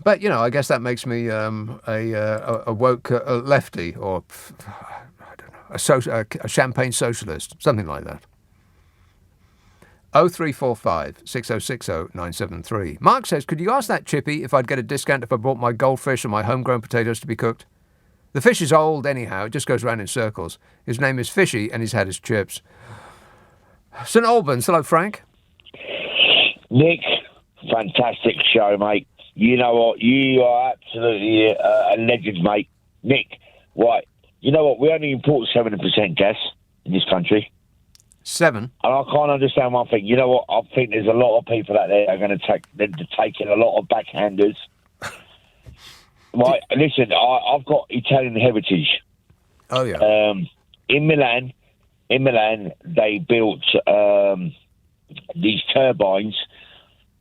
But, I guess that makes me a woke lefty or, I don't know, a champagne socialist, something like that. 0345 6060 973. Mark says, could you ask that chippy if I'd get a discount if I bought my goldfish or my homegrown potatoes to be cooked? The fish is old anyhow. It just goes round in circles. His name is Fishy and he's had his chips. St Albans. Hello, Frank. Nick, fantastic show, mate. You know what? You are absolutely a legend, mate. Nick, right. You know what? We only import 70% gas in this country. 7. And I can't understand one thing. You know what? I think there's a lot of people out there that are going to take in a lot of backhanders. Right, listen, I've got Italian heritage. Oh, yeah. In Milan, they built these turbines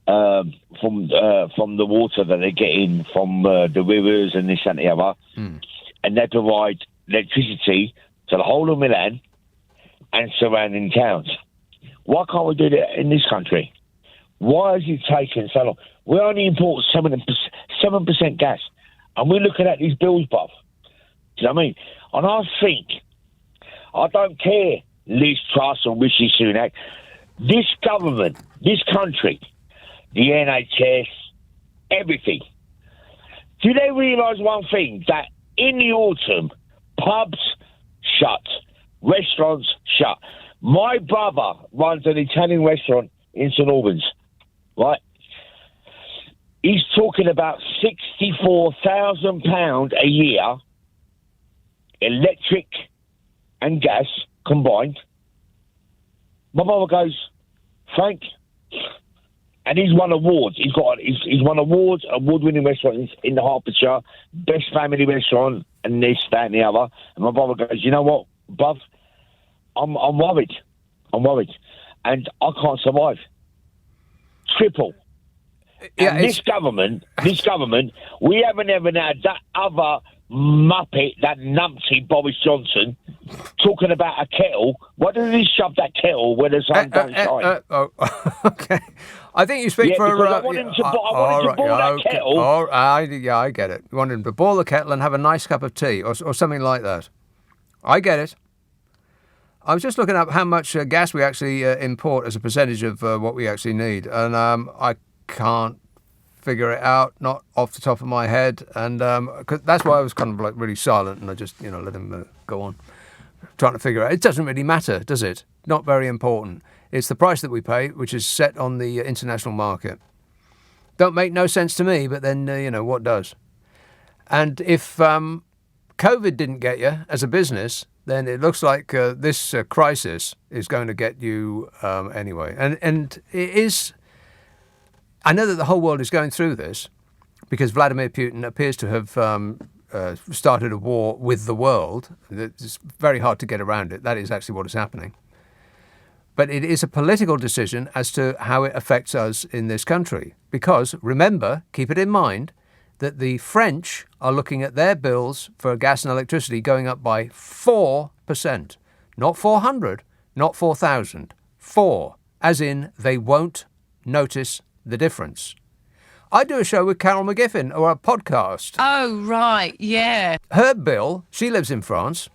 from the water that they get in from the rivers and this and the other. And they provide electricity to the whole of Milan and surrounding towns. Why can't we do that in this country? Why is it taking so long? We only import 7% gas. And we're looking at these bills, bruv. Do you know what I mean? And I think, I don't care, Liz Truss or Rishi Sunak, this government, this country, the NHS, everything, do they realise one thing? That in the autumn, pubs shut, restaurants shut. My brother runs an Italian restaurant in St Albans, right? He's talking about £64,000 a year, electric and gas combined. My brother goes, Frank, and he's won awards. He's won awards, award-winning restaurants in the Hertfordshire, best family restaurant, and this, that, and the other. And my brother goes, you know what, bruv? I'm worried. And I can't survive. Triple. Yeah, and this government, we haven't ever had that other muppet, that numpty Boris Johnson, talking about a kettle. Why doesn't he shove that kettle where the sun don't shine? Okay. I think you speak for... I want him to boil that kettle. I get it. You want him to boil the kettle and have a nice cup of tea or something like that. I get it. I was just looking up how much gas we actually import as a percentage of what we actually need. And I can't figure it out, not off the top of my head, and 'cause that's why I was kind of like really silent, and I just let him go on, trying to figure it out. It doesn't really matter, does it? Not very important. It's the price that we pay, which is set on the international market. Don't make no sense to me, but then what does? And if COVID didn't get you as a business, then it looks like this crisis is going to get you anyway, and it is. I know that the whole world is going through this because Vladimir Putin appears to have started a war with the world. It's very hard to get around it. That is actually what is happening. But it is a political decision as to how it affects us in this country. Because, remember, keep it in mind, that the French are looking at their bills for gas and electricity going up by 4%. Not 400, not 4,000. 4, as in they won't notice the difference. I do a show with Carol McGiffin, or a podcast. Oh, right, yeah. Her bill, she lives in France,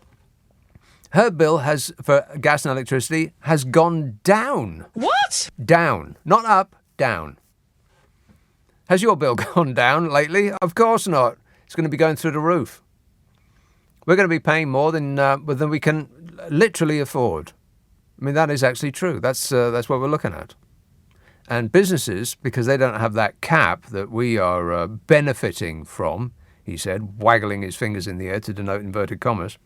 her bill has, for gas and electricity, has gone down. What? Down. Not up, down. Has your bill gone down lately? Of course not. It's going to be going through the roof. We're going to be paying more than we can literally afford. I mean, that is actually true. That's what we're looking at. And businesses, because they don't have that cap that we are benefiting from, he said, waggling his fingers in the air to denote inverted commas,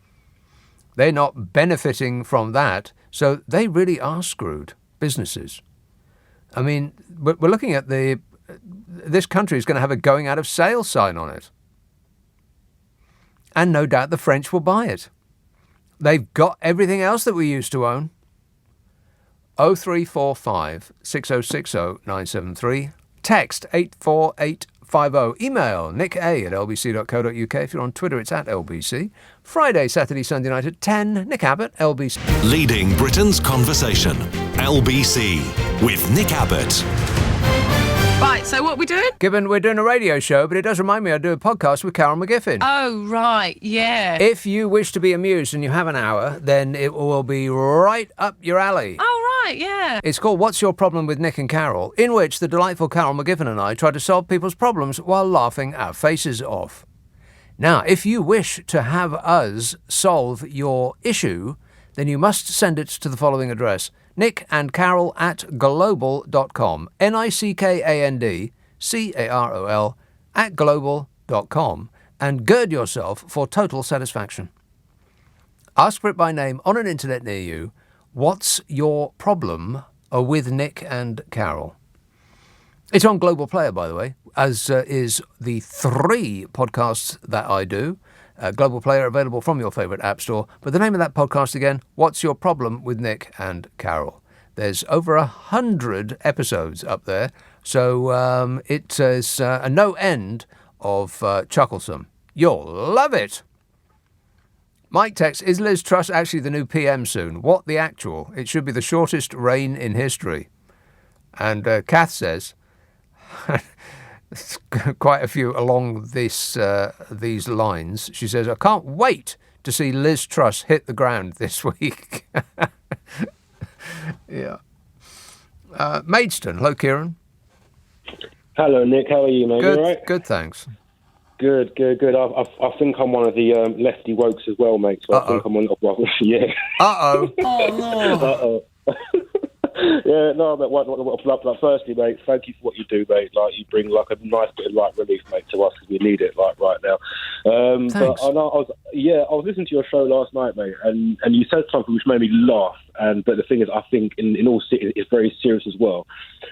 they're not benefiting from that, so they really are screwed, businesses. I mean, we're looking at this country is going to have a going out of sale sign on it. And no doubt the French will buy it. They've got everything else that we used to own. 0345 6060 973. Text 84850. Email nick@lbc.co.uk. If you're on Twitter, it's @LBC. Friday, Saturday, Sunday night at 10. Nick Abbott, LBC. Leading Britain's conversation. LBC with Nick Abbott. Right, So what are we doing? Given we're doing a radio show, but it does remind me I do a podcast with Carol McGiffin. Oh, right, yeah. If you wish to be amused and you have an hour, then it will be right up your alley. Oh, right, yeah. It's called What's Your Problem with Nick and Carol, in which the delightful Carol McGiffin and I try to solve people's problems while laughing our faces off. Now, if you wish to have us solve your issue, then you must send it to the following address: nickandcarol@global.com, nickandcarol@global.com, and gird yourself for total satisfaction. Ask for it by name on an internet near you. What's your problem with Nick and Carol? It's on Global Player, by the way, as is the 3 podcasts that I do. Global Player available from your favourite app store. But the name of that podcast again, What's Your Problem with Nick and Carol? There's over 100 episodes up there, so it is a no end of chucklesome. You'll love it. Mike texts, is Liz Truss actually the new PM soon? What the actual? It should be the shortest reign in history. And Kath says, quite a few along these lines. She says, I can't wait to see Liz Truss hit the ground this week. Yeah. Maidstone. Hello, Kieran. Hello, Nick. How are you, mate? Good, You all right? good, thanks. Good. I think I'm one of the lefty wokes as well, mate. So I think I'm one of yeah. Uh-oh. Oh, no. Uh-oh. Yeah, no, but firstly, mate, thank you for what you do, mate. Like, you bring like a nice bit of light relief, mate, to us because we need it, like right now. Thanks. But I was listening to your show last night, mate, and you said something which made me laugh. But the thing is, I think in all seriousness, it's very serious as well.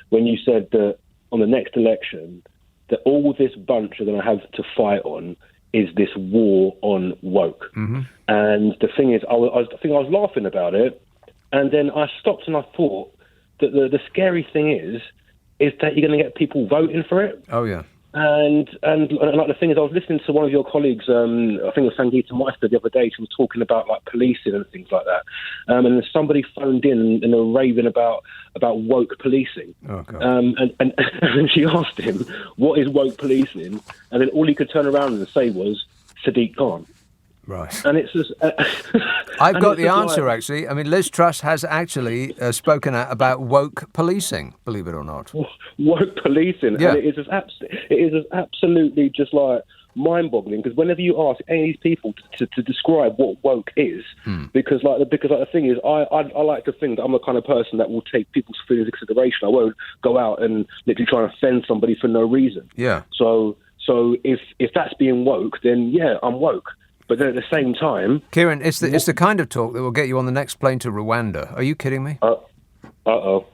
When you said that on the next election, that all this bunch are going to have to fight on is this war on woke. Mm-hmm. And the thing is, I was laughing about it, and then I stopped and I thought that the scary thing is that you're going to get people voting for it. Oh, yeah. And like the thing is, I was listening to one of your colleagues, I think it was Sangeeta Meister the other day. She was talking about like policing and things like that. And then somebody phoned in and they were raving about woke policing. Oh, God. And she asked him, what is woke policing? And then all he could turn around and say was Sadiq Khan. Right. And it's just... I've got the answer, actually. I mean, Liz Truss has actually spoken out about woke policing, believe it or not. Woke policing. Yeah. And it is absolutely just like mind-boggling, because whenever you ask any of these people to describe what woke is, because the thing is, I like to think that I'm the kind of person that will take people's feelings into consideration. I won't go out and literally try and offend somebody for no reason. Yeah. So if that's being woke, then yeah, I'm woke. But then at the same time... Kieran, it's the kind of talk that will get you on the next plane to Rwanda. Are you kidding me? Uh-oh.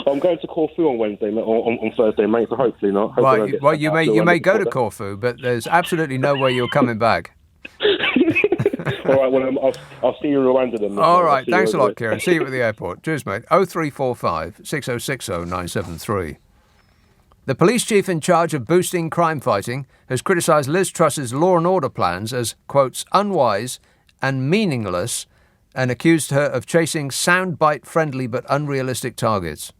I'm going to Corfu on Wednesday, on Thursday, mate, so hopefully not. Well, you may go to Corfu, but there's absolutely no way you're coming back. All right, well, I'll see you in Rwanda then. All right, thanks a lot, Kieran. See you at the airport. Cheers, mate. 0345 6060 973. The police chief in charge of boosting crime fighting has criticised Liz Truss's law and order plans as, quotes, unwise and meaningless, and accused her of chasing soundbite-friendly but unrealistic targets.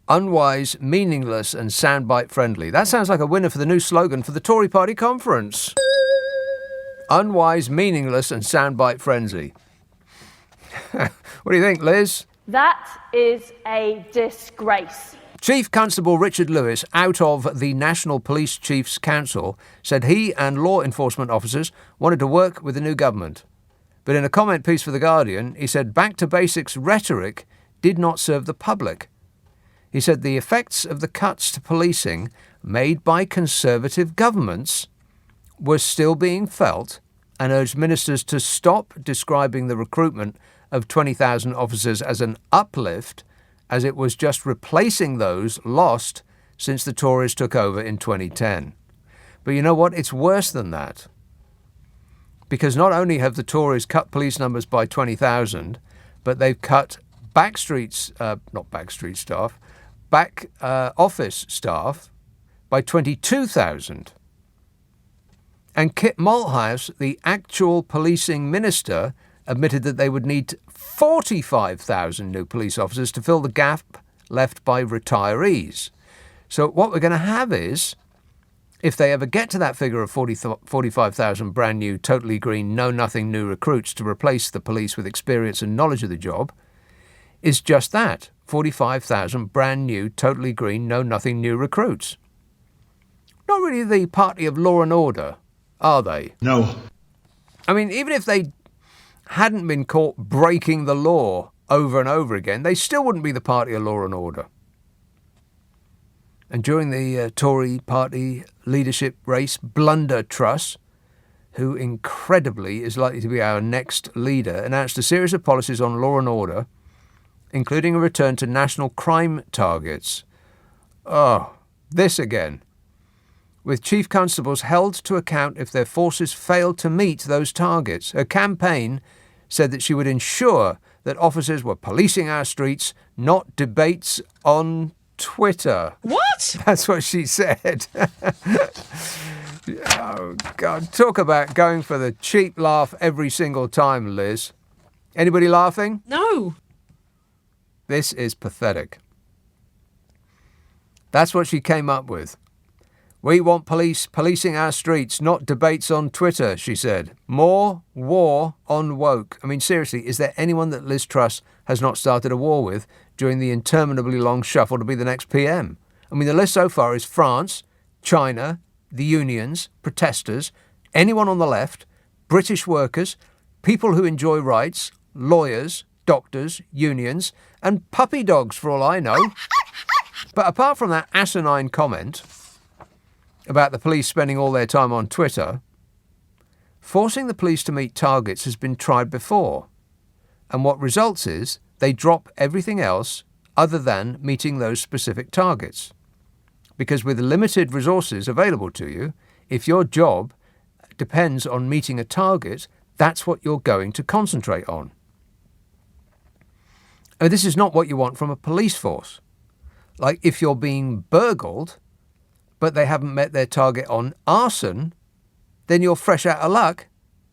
Unwise, meaningless and soundbite-friendly. That sounds like a winner for the new slogan for the Tory party conference. Unwise, meaningless and soundbite-friendly. What do you think, Liz? That is a disgrace. Chief Constable Richard Lewis, out of the National Police Chiefs Council, said he and law enforcement officers wanted to work with the new government. But in a comment piece for The Guardian, he said back to basics rhetoric did not serve the public. He said the effects of the cuts to policing made by Conservative governments were still being felt, and urged ministers to stop describing the recruitment of 20,000 officers as an uplift, as it was just replacing those lost since the Tories took over in 2010. But you know what? It's worse than that. Because not only have the Tories cut police numbers by 20,000, but they've cut back office staff by 22,000. And Kit Malthouse, the actual policing minister, admitted that they would need 45,000 new police officers to fill the gap left by retirees. So what we're going to have is, if they ever get to that figure of 45,000 brand new, totally green, know-nothing new recruits to replace the police with experience and knowledge of the job, is just that, 45,000 brand new, totally green, know-nothing new recruits. Not really the party of law and order, are they? No. I mean, even if they hadn't been caught breaking the law over and over again, they still wouldn't be the party of law and order. And during the Tory party leadership race, blunder Truss, who incredibly is likely to be our next leader, announced a series of policies on law and order, including a return to national crime targets. Oh, this again. With chief constables held to account if their forces failed to meet those targets. Her campaign said that she would ensure that officers were policing our streets, not debates on Twitter. What? That's what she said. Oh, God. Talk about going for the cheap laugh every single time, Liz. Anybody laughing? No. This is pathetic. That's what she came up with. We want police policing our streets, not debates on Twitter, she said. More war on woke. I mean, seriously, is there anyone that Liz Truss has not started a war with during the interminably long shuffle to be the next PM? I mean, the list so far is France, China, the unions, protesters, anyone on the left, British workers, people who enjoy rights, lawyers, doctors, unions, and puppy dogs, for all I know. But apart from that asinine comment about the police spending all their time on Twitter, forcing the police to meet targets has been tried before. And what results is they drop everything else other than meeting those specific targets. Because with limited resources available to you, if your job depends on meeting a target, that's what you're going to concentrate on. And this is not what you want from a police force. Like if you're being burgled, but they haven't met their target on arson, then you're fresh out of luck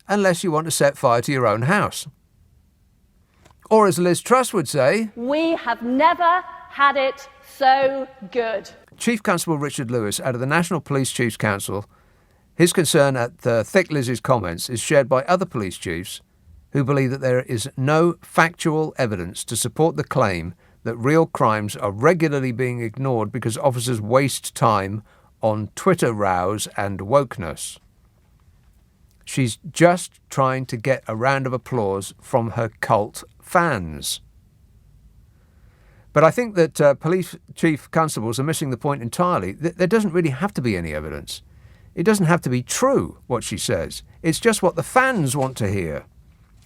unless you want to set fire to your own house. Or as Liz Truss would say, We have never had it so good. Chief Constable Richard Lewis out of the National Police Chiefs Council, his concern at Thick Liz's comments is shared by other police chiefs who believe that there is no factual evidence to support the claim that real crimes are regularly being ignored because officers waste time on Twitter rows and wokeness. She's just trying to get a round of applause from her cult fans. But I think that police chief constables are missing the point entirely. There doesn't really have to be any evidence. It doesn't have to be true, what she says. It's just what the fans want to hear.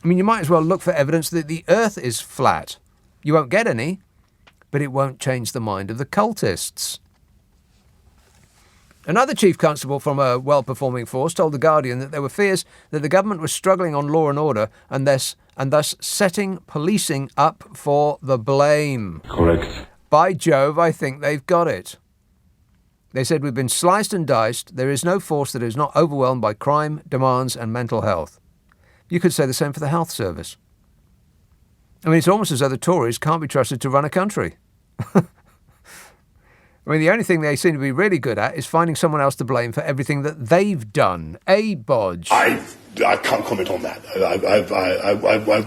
I mean, you might as well look for evidence that the earth is flat. You won't get any, but it won't change the mind of the cultists. Another chief constable from a well-performing force told The Guardian that there were fears that the government was struggling on law and order and thus setting policing up for the blame. Correct. By Jove, I think they've got it. They said we've been sliced and diced. There is no force that is not overwhelmed by crime, demands and mental health. You could say the same for the health service. I mean, it's almost as though the Tories can't be trusted to run a country. I mean, the only thing they seem to be really good at is finding someone else to blame for everything that they've done. Bodge. I can't comment on that.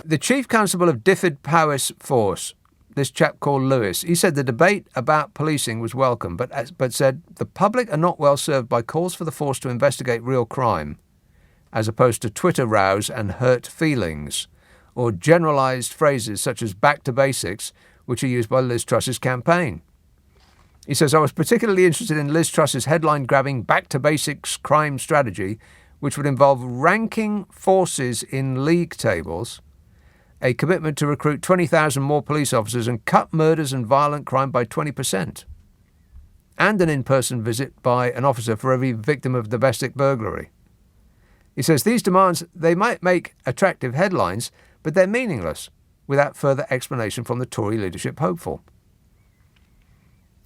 The Chief Constable of Diffid Powys Force, this chap called Lewis, he said the debate about policing was welcome, but said the public are not well served by calls for the force to investigate real crime, as opposed to Twitter rows and hurt feelings, or generalised phrases such as back to basics, which are used by Liz Truss's campaign. He says, I was particularly interested in Liz Truss's headline-grabbing back-to-basics crime strategy, which would involve ranking forces in league tables, a commitment to recruit 20,000 more police officers and cut murders and violent crime by 20%, and an in-person visit by an officer for every victim of domestic burglary. He says these demands, they might make attractive headlines, but they're meaningless without further explanation from the Tory leadership hopeful.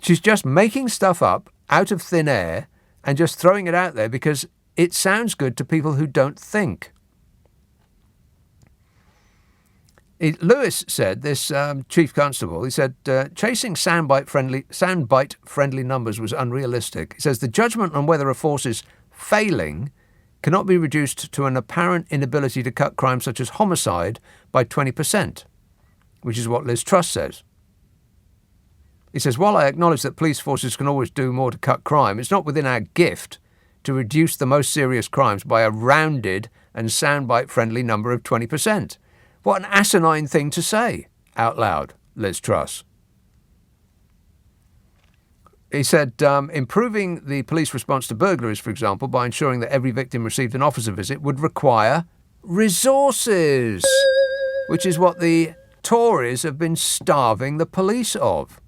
She's just making stuff up out of thin air and just throwing it out there because it sounds good to people who don't think. Lewis said, this chief constable, he said, chasing soundbite-friendly numbers was unrealistic. He says, the judgment on whether a force is failing cannot be reduced to an apparent inability to cut crimes such as homicide by 20%, which is what Liz Truss says. He says, while I acknowledge that police forces can always do more to cut crime, it's not within our gift to reduce the most serious crimes by a rounded and soundbite-friendly number of 20%. What an asinine thing to say out loud, Liz Truss. He said, improving the police response to burglaries, for example, by ensuring that every victim received an officer visit would require resources, which is what the Tories have been starving the police of.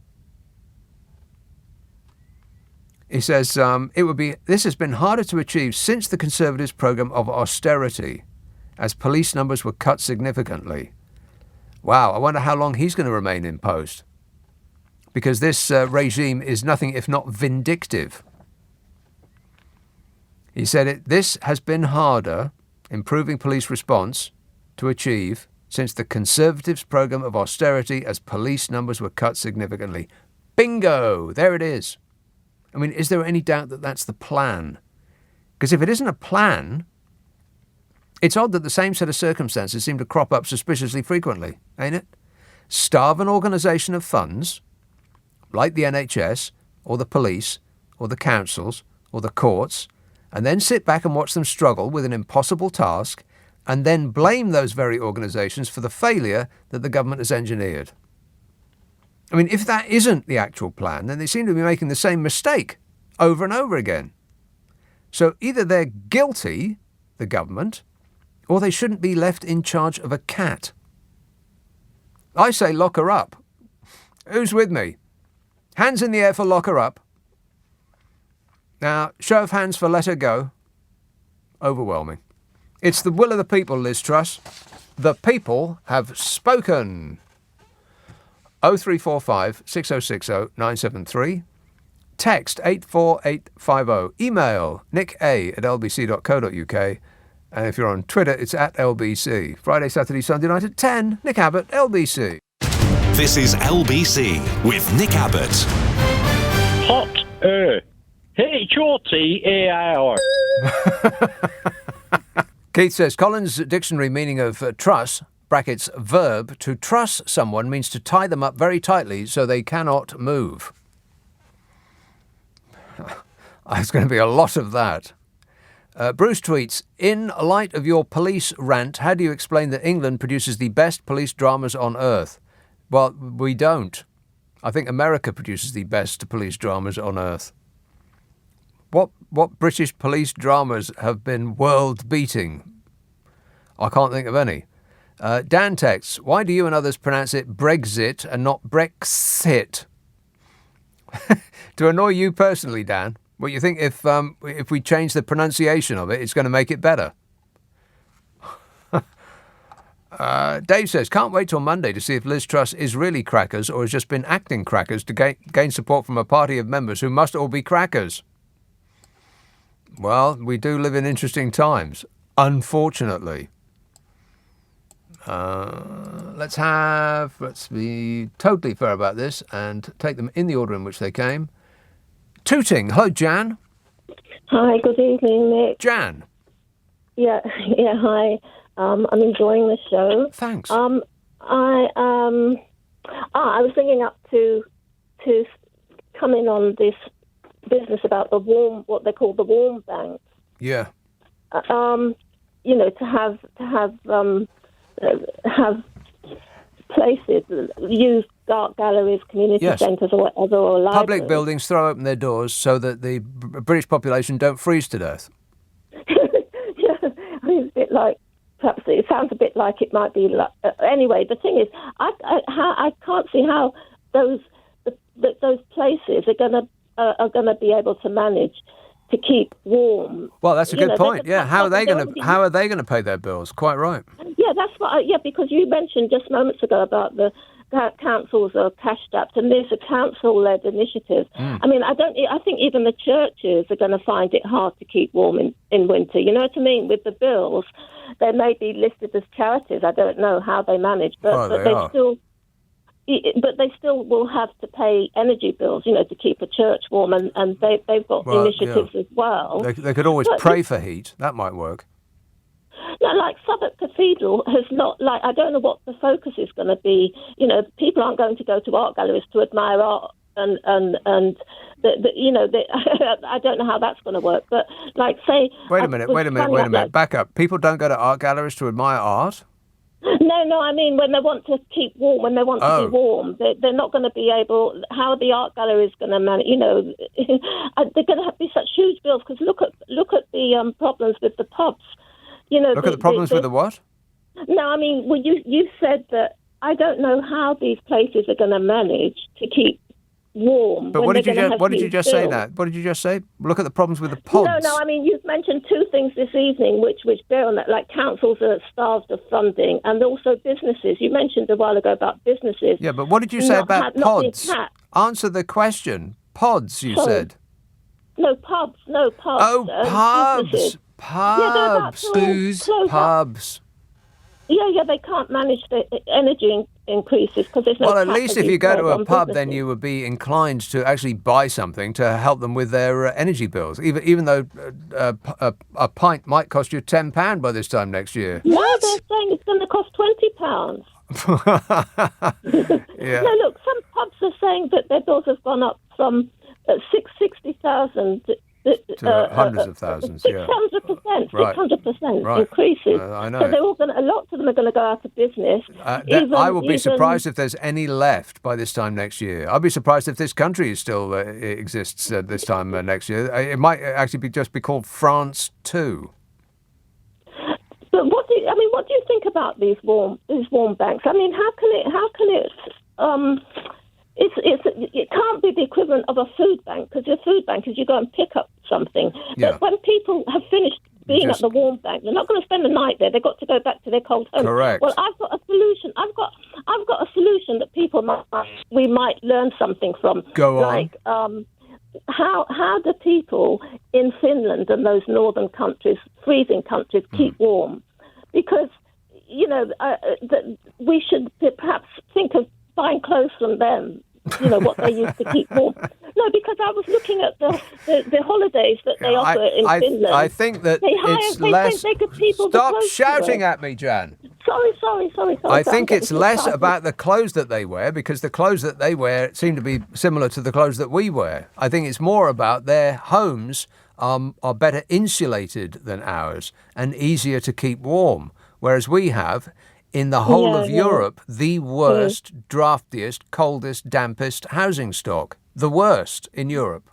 He says, this has been harder to achieve since the Conservatives' programme of austerity, as police numbers were cut significantly. Wow, I wonder how long he's going to remain in post. Because this regime is nothing if not vindictive. He said, this has been harder, improving police response, to achieve since the Conservatives' programme of austerity, as police numbers were cut significantly. Bingo! There it is. I mean, is there any doubt that that's the plan? Because if it isn't a plan, it's odd that the same set of circumstances seem to crop up suspiciously frequently, ain't it? Starve an organisation of funds, like the NHS, or the police, or the councils, or the courts, and then sit back and watch them struggle with an impossible task, and then blame those very organisations for the failure that the government has engineered. I mean, if that isn't the actual plan, then they seem to be making the same mistake over and over again. So either they're guilty, the government, or they shouldn't be left in charge of a cat. I say lock her up. Who's with me? Hands in the air for lock her up. Now, show of hands for let her go. Overwhelming. It's the will of the people, Liz Truss. The people have spoken. 0345 6060 973. Text 84850. Email nicka@lbc.co.uk. And if you're on Twitter, it's @LBC. Friday, Saturday, Sunday night at 10. Nick Abbott, LBC. This is LBC with Nick Abbott. Hot H-O-T-A-I-R. Keith says, Collins' dictionary meaning of truss, brackets, verb, to truss someone means to tie them up very tightly so they cannot move. There's going to be a lot of that. Bruce tweets, in light of your police rant, how do you explain that England produces the best police dramas on earth? Well, we don't. I think America produces the best police dramas on earth. What British police dramas have been world-beating? I can't think of any. Dan texts, why do you and others pronounce it Brexit and not Brexit? To annoy you personally, Dan, what you think if we change the pronunciation of it, it's going to make it better? Dave says, can't wait till Monday to see if Liz Truss is really crackers or has just been acting crackers to gain support from a party of members who must all be crackers. Well, we do live in interesting times, unfortunately. Let's be totally fair about this and take them in the order in which they came. Tooting. Hello, Jan. Hi, good evening, Nick. Jan. Yeah, hi. I'm enjoying the show. Thanks. I was thinking up to come in on this business about what they call the warm banks. Yeah. To have places, use art galleries, community centres or whatever, or libraries. Public buildings throw open their doors so that the British population don't freeze to death. Yeah, I mean, it's a bit like, perhaps it sounds a bit like it might be like, anyway, the thing is, I can't see how those places are going to be able to manage to keep warm. Well, that's a good point. Yeah, how are they going to pay their bills? Quite right. Yeah, that's what. Because you mentioned just moments ago about the councils are cash-strapped, and there's a council-led initiative. I mean, I think even the churches are going to find it hard to keep warm in winter. You know what I mean? With the bills, they may be listed as charities. I don't know how they manage, but they still will have to pay energy bills, to keep a church warm, and they've got initiatives as well. They could always pray for heat. That might work. No, like Southwark Cathedral has not, I don't know what the focus is going to be. People aren't going to go to art galleries to admire art, and I don't know how that's going to work. But say, wait a minute, back up. People don't go to art galleries to admire art? No, I mean when they want to keep warm, when they want to be warm, they're not going to be able. How are the art galleries going to manage? They're going to have to be such huge bills, because look at the problems with the pubs. Look at the problems with the what? No, I mean, well, you said that I don't know how these places are going to manage to keep warm. But what did you just say? What did you just say? Look at the problems with the pods. No, I mean, you've mentioned two things this evening which bear on that, like councils are starved of funding, and also businesses. You mentioned a while ago about businesses. Yeah, but what did you say about pods? Answer the question. Pods, you said. No, pubs. Oh, pubs. Businesses. Pubs. Booze. Pubs. Yeah, they can't manage the energy increases because there's no. Well, at least if you go to a pub, then you would be inclined to actually buy something to help them with their energy bills, even though a pint might cost you £10 by this time next year. No, they're saying it's going to cost £20. Yeah. No, look, some pubs are saying that their bills have gone up from 60,000 to hundreds of thousands. 600%, 600% increases. I know. So they're all a lot of them are going to go out of business. I will be surprised if there's any left by this time next year. I'll be surprised if this country still exists this time next year. It might actually just be called France 2. But what do you think about these warm banks? I mean, how can it? It can't be the equivalent of a food bank, because your food bank is you go and pick up something. Yeah. But when people have finished being at the warm bank, they're not going to spend the night there. They've got to go back to their cold home. Correct. Well, I've got a solution. I've got a solution that we might learn something from. Go on. Like how do people in Finland and those northern countries, freezing countries, keep warm? Because we should perhaps think of buying clothes from them, what they use to keep warm. No, because I was looking at the holidays that they offer in Finland. I think that it's less... Stop shouting at me, Jan. Sorry. I think it's less about the clothes that they wear, because the clothes that they wear seem to be similar to the clothes that we wear. I think it's more about their homes are better insulated than ours and easier to keep warm, whereas we have... in the whole of Europe, the worst, draftiest, coldest, dampest housing stock. The worst in Europe.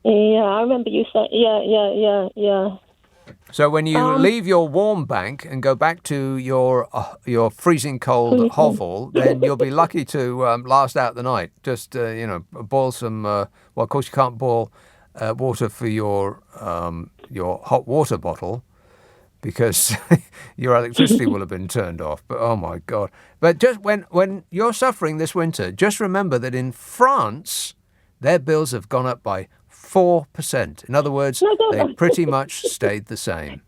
Yeah, I remember you saying, yeah. So when you leave your warm bank and go back to your freezing cold hovel, then you'll be lucky to last out the night. Just, boil some, well, of course you can't boil water for your hot water bottle, because your electricity will have been turned off. But, oh, my God. But just when you're suffering this winter, just remember that in France, their bills have gone up by 4%. In other words, they pretty much stayed the same.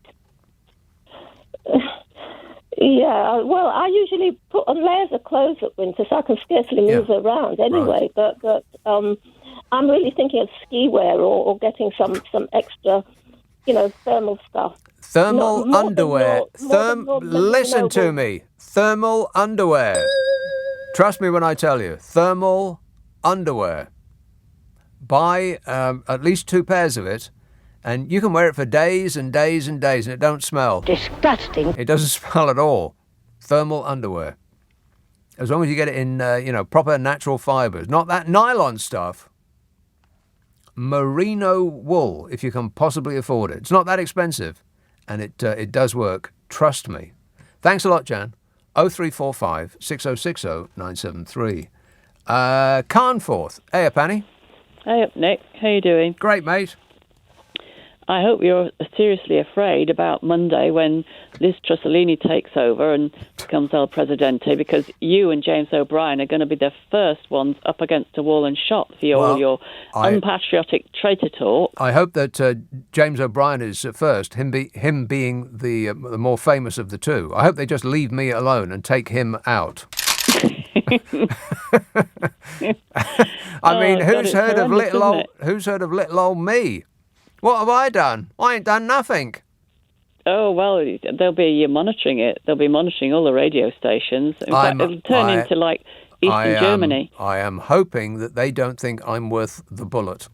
Yeah, well, I usually put on layers of clothes at winter, so I can scarcely move around anyway. Right. But I'm really thinking of ski wear or getting some extra, thermal stuff. Thermal underwear. Listen to me. Thermal underwear. Trust me when I tell you. Thermal underwear. Buy at least 2 pairs of it, and you can wear it for days and days and days, and it don't smell. Disgusting. It doesn't smell at all. Thermal underwear. As long as you get it in, proper natural fibres. Not that nylon stuff. Merino wool, if you can possibly afford it. It's not that expensive. And it does work. Trust me. Thanks a lot, Jan. 0345 6060 973. Carnforth. Hey, Panny. Hey up, Nick. How you doing? Great, mate. I hope you're seriously afraid about Monday when Liz Trussellini takes over and becomes El Presidente, because you and James O'Brien are going to be the first ones up against a wall and shot for all your unpatriotic traitor talk. I hope that James O'Brien is first, him being the more famous of the two. I hope they just leave me alone and take him out. I mean, who's heard of little old me? What have I done? I ain't done nothing. Oh, well, they'll be monitoring it. They'll be monitoring all the radio stations. In fact, it'll turn into like Eastern Germany. I am hoping that they don't think I'm worth the bullet.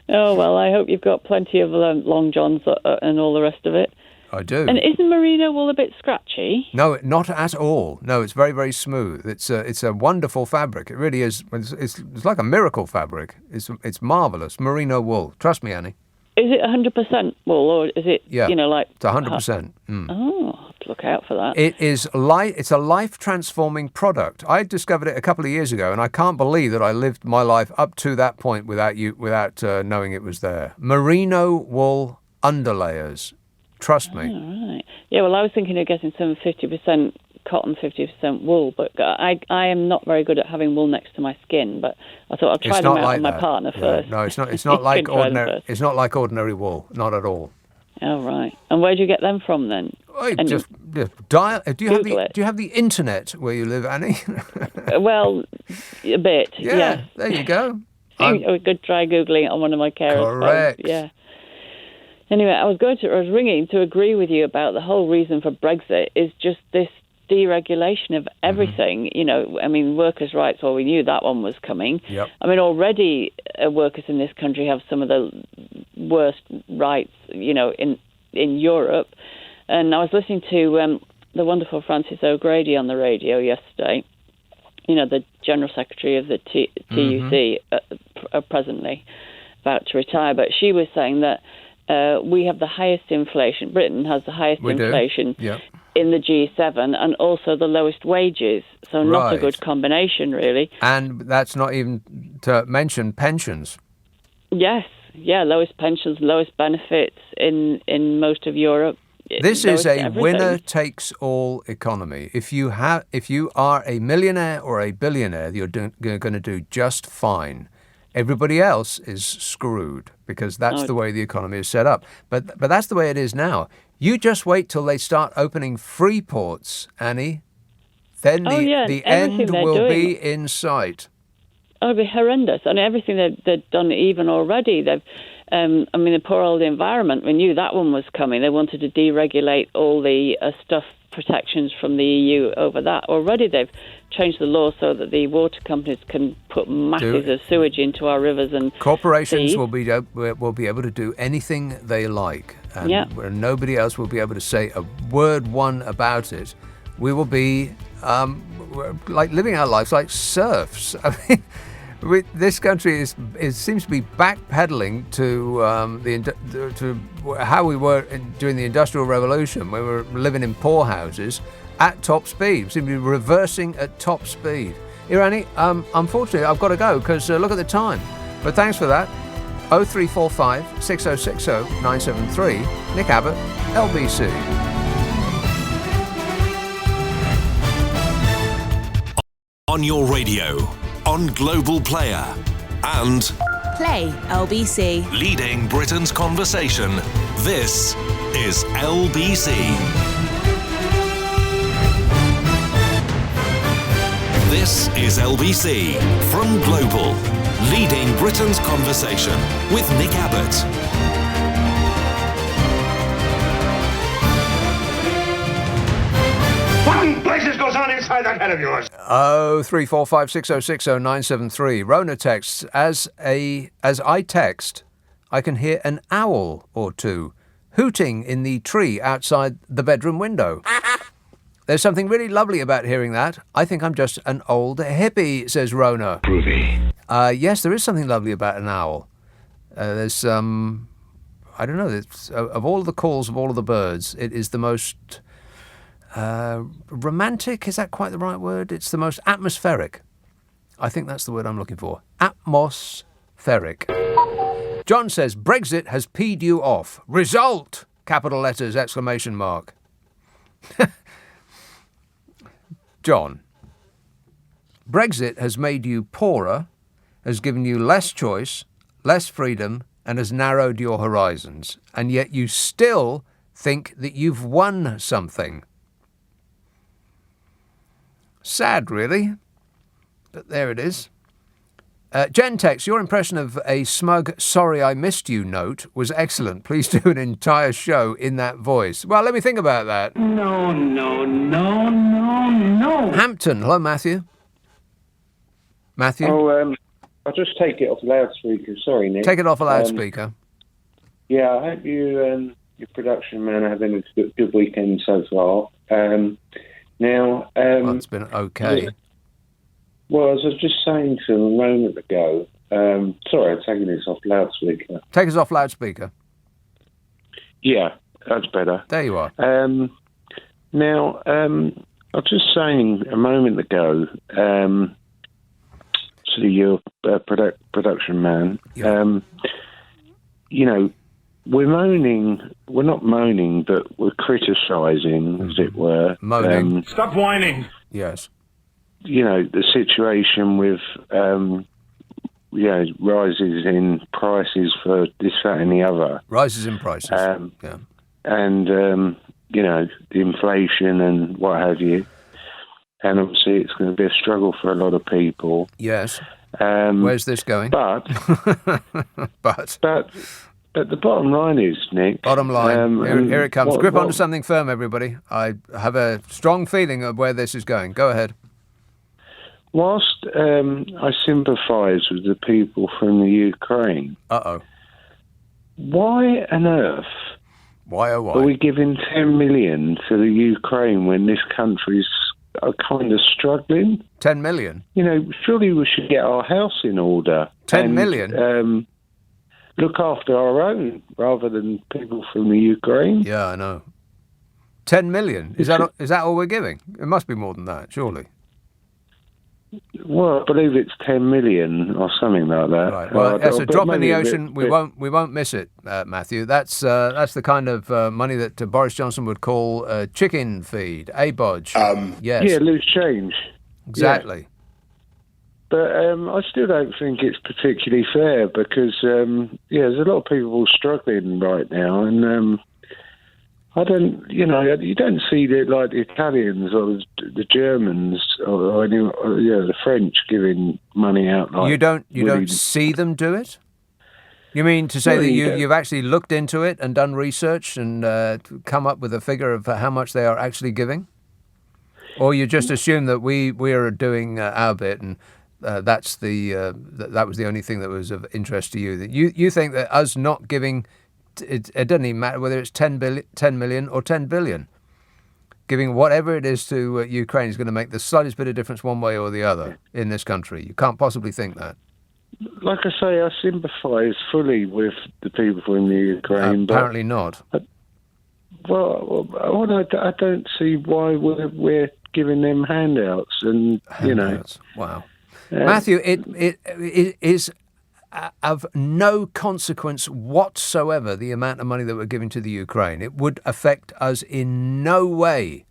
Oh, well, I hope you've got plenty of long johns and all the rest of it. I do. And isn't merino wool a bit scratchy? No, not at all. No, it's very, very smooth. It's a wonderful fabric. It really is. It's like a miracle fabric. It's marvellous. Merino wool. Trust me, Annie. Is it 100% wool, or is it, like... It's 100%. Oh, I'll have to look out for that. It's a life-transforming product. I discovered it a couple of years ago, and I can't believe that I lived my life up to that point without knowing it was there. Merino wool underlayers. Trust me. Oh, right. Yeah, well, I was thinking of getting some 50% cotton, 50% wool, but I am not very good at having wool next to my skin. But I thought I'll try them out on my partner first. No, it's not. It's not like ordinary. It's not like ordinary wool. Not at all. Oh, right. And where do you get them from then? Just dial. Do you have the internet where you live, Annie? Well, a bit. Yeah. There you go. We could try googling it on one of my carers' Correct. phones. Yeah. Anyway, I was ringing to agree with you about the whole reason for Brexit is just this deregulation of everything. Mm-hmm. I mean, workers' rights, well, we knew that one was coming. Yep. I mean, already workers in this country have some of the worst rights, in Europe. And I was listening to the wonderful Frances O'Grady on the radio yesterday, the General Secretary of the TUC presently, about to retire. But she was saying that we have the highest inflation. Britain has the highest inflation in the G7 and also the lowest wages. So not a good combination, really. And that's not even to mention pensions. Yes. Yeah, lowest pensions, lowest benefits in most of Europe. This is a winner-takes-all economy. If you are a millionaire or a billionaire, you're going to do just fine. Everybody else is screwed because that's the way the economy is set up. But that's the way it is now. You just wait till they start opening free ports, Annie. Then the end will be in sight. Oh, it'll be horrendous. And everything they've done even already. They've, the poor old environment, we knew that one was coming. They wanted to deregulate all the stuff protections from the EU over that. Already they've changed the law so that the water companies can put masses of sewage into our rivers and corporations will be able to do anything they like, and where nobody else will be able to say a word about it. We will be like living our lives like serfs. I mean, this country seems to be backpedaling to how we were during the Industrial Revolution, when we were living in poorhouses at top speed. We seem to be reversing at top speed. Here, Annie, unfortunately, I've got to go because look at the time. But thanks for that. 0345 6060 973. Nick Abbott, LBC. On your radio, on Global Player, and Play LBC. Leading Britain's conversation. This is LBC. This is LBC from Global, leading Britain's conversation with Nick Abbott. What in blazes goes on inside that head of yours? 0345 6060 973. Rona texts, as I text, I can hear an owl or two hooting in the tree outside the bedroom window. There's something really lovely about hearing that. I think I'm just an old hippie, says Rona. Groovy. Yes, there is something lovely about an owl. There's I don't know. It's, of all of the calls of all of the birds, it is the most romantic. Is that quite the right word? It's the most atmospheric. I think that's the word I'm looking for. Atmospheric. John says, Brexit has peed you off. Result! Capital letters, exclamation mark. John, Brexit has made you poorer, has given you less choice, less freedom, and has narrowed your horizons. And yet you still think that you've won something. Sad, really. But there it is. Jen texts, your impression of a smug "sorry I missed you" note was excellent. Please do an entire show in that voice. Well, let me think about that. No. Hampton. Hello, Matthew. Matthew? Oh, I'll just take it off loudspeaker. Sorry, Nick. Take it off a loudspeaker. Yeah, I hope you, your production man, are having a good weekend so far. Now, well, it's been okay. Well, as I was just saying to him a moment ago, sorry, I'm taking this off loudspeaker. Take us off loudspeaker. Yeah, that's better. There you are. Now, I was just saying a moment ago to your production man, you know, we're not moaning, but we're criticising, as it were. Moaning. Stop whining. Yes. You know, the situation with, rises in prices for this, that and the other. Rises in prices. Yeah. And, you know, the inflation and what have you. And obviously it's going to be a struggle for a lot of people. Yes. Where's this going? But the bottom line is, Nick... Bottom line. Here it comes. Grip onto what, something firm, everybody. I have a strong feeling of where this is going. Go ahead. Whilst I sympathise with the people from the Ukraine... Uh-oh. Why on earth... Why? Are we giving 10 million to the Ukraine when this country's kind of struggling? 10 million? You know, surely we should get our house in order. 10 million? Look after our own rather than people from the Ukraine. Yeah, I know. 10 million? Is that all we're giving? It must be more than that, surely. Well, I believe it's 10 million or something like that. Right. Well, that's a drop in the ocean. We won't miss it, Matthew. That's the kind of money that Boris Johnson would call chicken feed, Abbot. Yes. Yeah, loose change. Exactly. Yeah. But I still don't think it's particularly fair because, there's a lot of people struggling right now, and I don't, you don't see the Italians or the Germans or any, the French giving money out. Like you don't see them do it? You mean to say that you've actually looked into it and done research and come up with a figure of how much they are actually giving? Or you just assume that we are doing our bit and that was the only thing that was of interest to you? That you think that us not giving... It doesn't even matter whether it's 10 million or 10 billion. Giving whatever it is to Ukraine is going to make the slightest bit of difference one way or the other in this country. You can't possibly think that. Like I say, I sympathise fully with the people in the Ukraine. Apparently not. I don't see why we're giving them handouts. And handouts. Wow. Matthew, it is... of no consequence whatsoever, the amount of money that we're giving to the Ukraine. It would affect us in no way.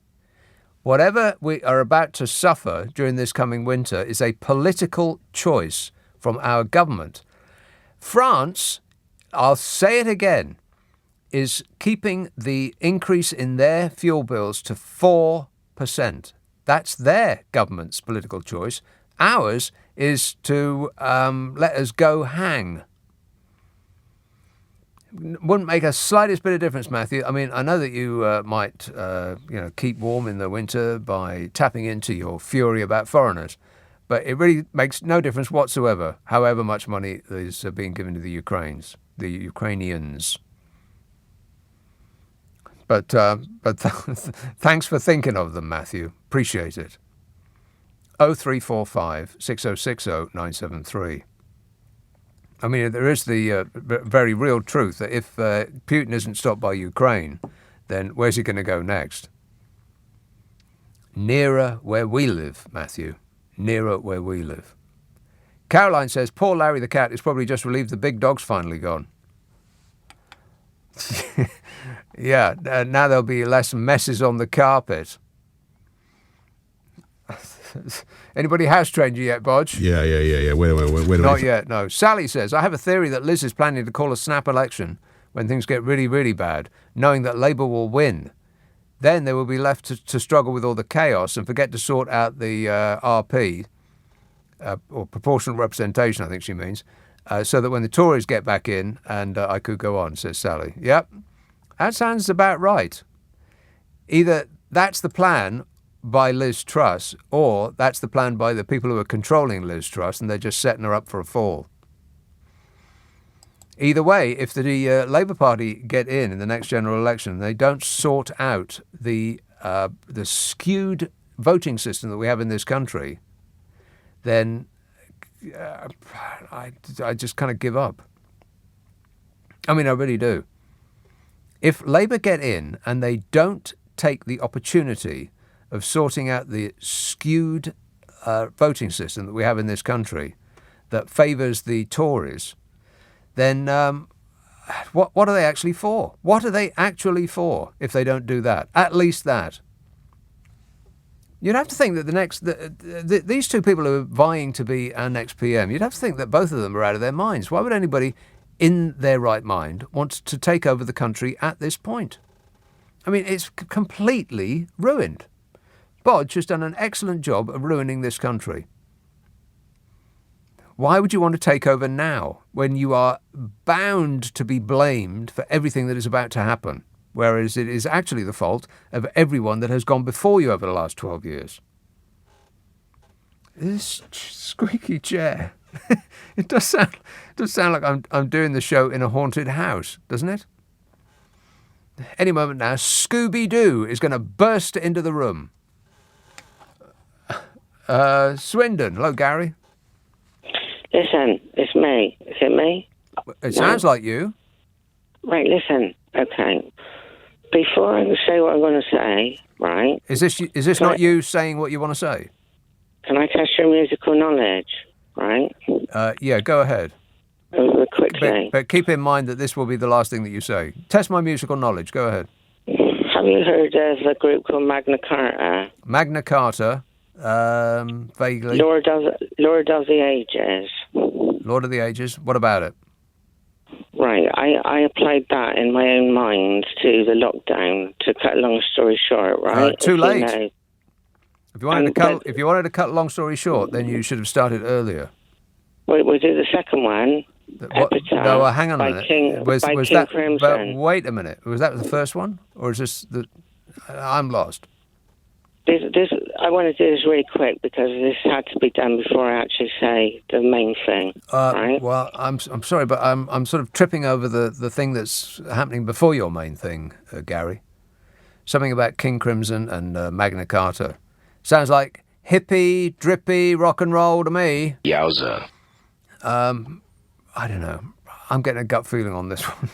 Whatever we are about to suffer during this coming winter is a political choice from our government. France, I'll say it again, is keeping the increase in their fuel bills to 4%. That's their government's political choice. Ours is to let us go hang. Wouldn't make a slightest bit of difference, Matthew. I mean, I know that you might, keep warm in the winter by tapping into your fury about foreigners, but it really makes no difference whatsoever, however much money is being given to the Ukrainians. But thanks for thinking of them, Matthew. Appreciate it. 0345 6060 973. I mean, there is the very real truth that if Putin isn't stopped by Ukraine, then where's he going to go next? Nearer where we live, Matthew. Nearer where we live. Caroline says, poor Larry the cat is probably just relieved the big dog's finally gone. Yeah, now there'll be less messes on the carpet. Anybody house trained you yet, Bodge? Yeah. Wait. Not yet, no. Sally says, I have a theory that Liz is planning to call a snap election when things get really, really bad, knowing that Labour will win. Then they will be left to struggle with all the chaos and forget to sort out the RP, or proportional representation, I think she means, so that when the Tories get back in, and I could go on, says Sally. Yep, that sounds about right. Either that's the plan by Liz Truss, or that's the plan by the people who are controlling Liz Truss, and they're just setting her up for a fall. Either way, if the Labour Party get in the next general election, they don't sort out the skewed voting system that we have in this country, then I just kind of give up. I mean, I really do. If Labour get in and they don't take the opportunity of sorting out the skewed voting system that we have in this country that favours the Tories, then what are they actually for? What are they actually for if they don't do that? At least that. You'd have to think that these two people who are vying to be our next PM, you'd have to think that both of them are out of their minds. Why would anybody in their right mind want to take over the country at this point? I mean, it's completely ruined. Bodge has done an excellent job of ruining this country. Why would you want to take over now when you are bound to be blamed for everything that is about to happen, whereas it is actually the fault of everyone that has gone before you over the last 12 years? This squeaky chair. It does sound like I'm doing the show in a haunted house, doesn't it? Any moment now, Scooby-Doo is going to burst into the room. Swindon. Hello, Gary. Listen, it's me. Is it me? It sounds like you. Right, listen. Okay. Before I say what I'm going to say, right? Is this not you saying what you want to say? Can I test your musical knowledge, right? Yeah, go ahead. Quickly. But keep in mind that this will be the last thing that you say. Test my musical knowledge. Go ahead. Have you heard of a group called Magna Carta? Magna Carta, vaguely. Lord of the Ages. Lord of the Ages. What about it? Right. I applied that in my own mind to the lockdown. To cut a long story short, right? Too late. If you wanted to cut a long story short, then you should have started earlier. We'll do the second one. No, hang on a minute. King Crimson. But wait a minute. Was that the first one, or is this the? I'm lost. This I want to do this really quick because this had to be done before I actually say the main thing. Right? Well, I'm sorry, but I'm sort of tripping over the thing that's happening before your main thing, Gary. Something about King Crimson and Magna Carta. Sounds like hippie, drippy, rock and roll to me. Yowza. I don't know. I'm getting a gut feeling on this one.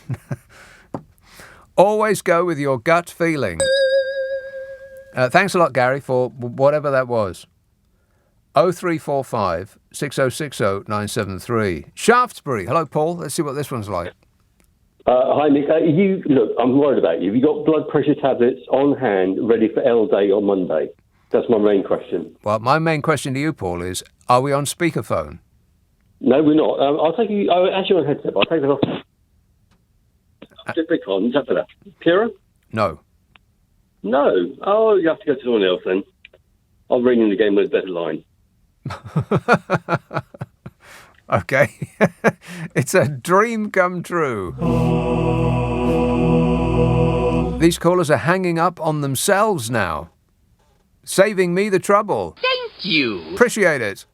Always go with your gut feeling. Thanks a lot, Gary, for whatever that was. 0345 6060 973. Shaftesbury. Hello, Paul. Let's see what this one's like. Hi, Nick. Look, I'm worried about you. Have you got blood pressure tablets on hand ready for L Day on Monday? That's my main question. Well, my main question to you, Paul, is, are we on speakerphone? No, we're not. I'll take you... actually, on headset. I'll take it off. Just click on. Tap for that. Clearer? No. No. Oh, you have to go to someone else then. I'll ring in the game with a better line. Okay. It's a dream come true. These callers are hanging up on themselves now. Saving me the trouble. Thank you. Appreciate it.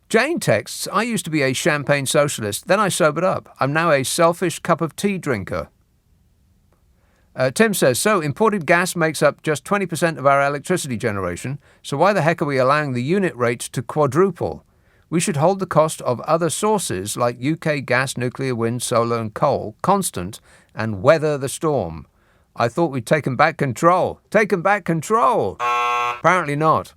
Jane texts, I used to be a champagne socialist, then I sobered up. I'm now a selfish cup of tea drinker. Tim says, so imported gas makes up just 20% of our electricity generation, so why the heck are we allowing the unit rate to quadruple? We should hold the cost of other sources like UK gas, nuclear, wind, solar and coal constant and weather the storm. I thought we'd taken back control. Taken back control! Apparently not.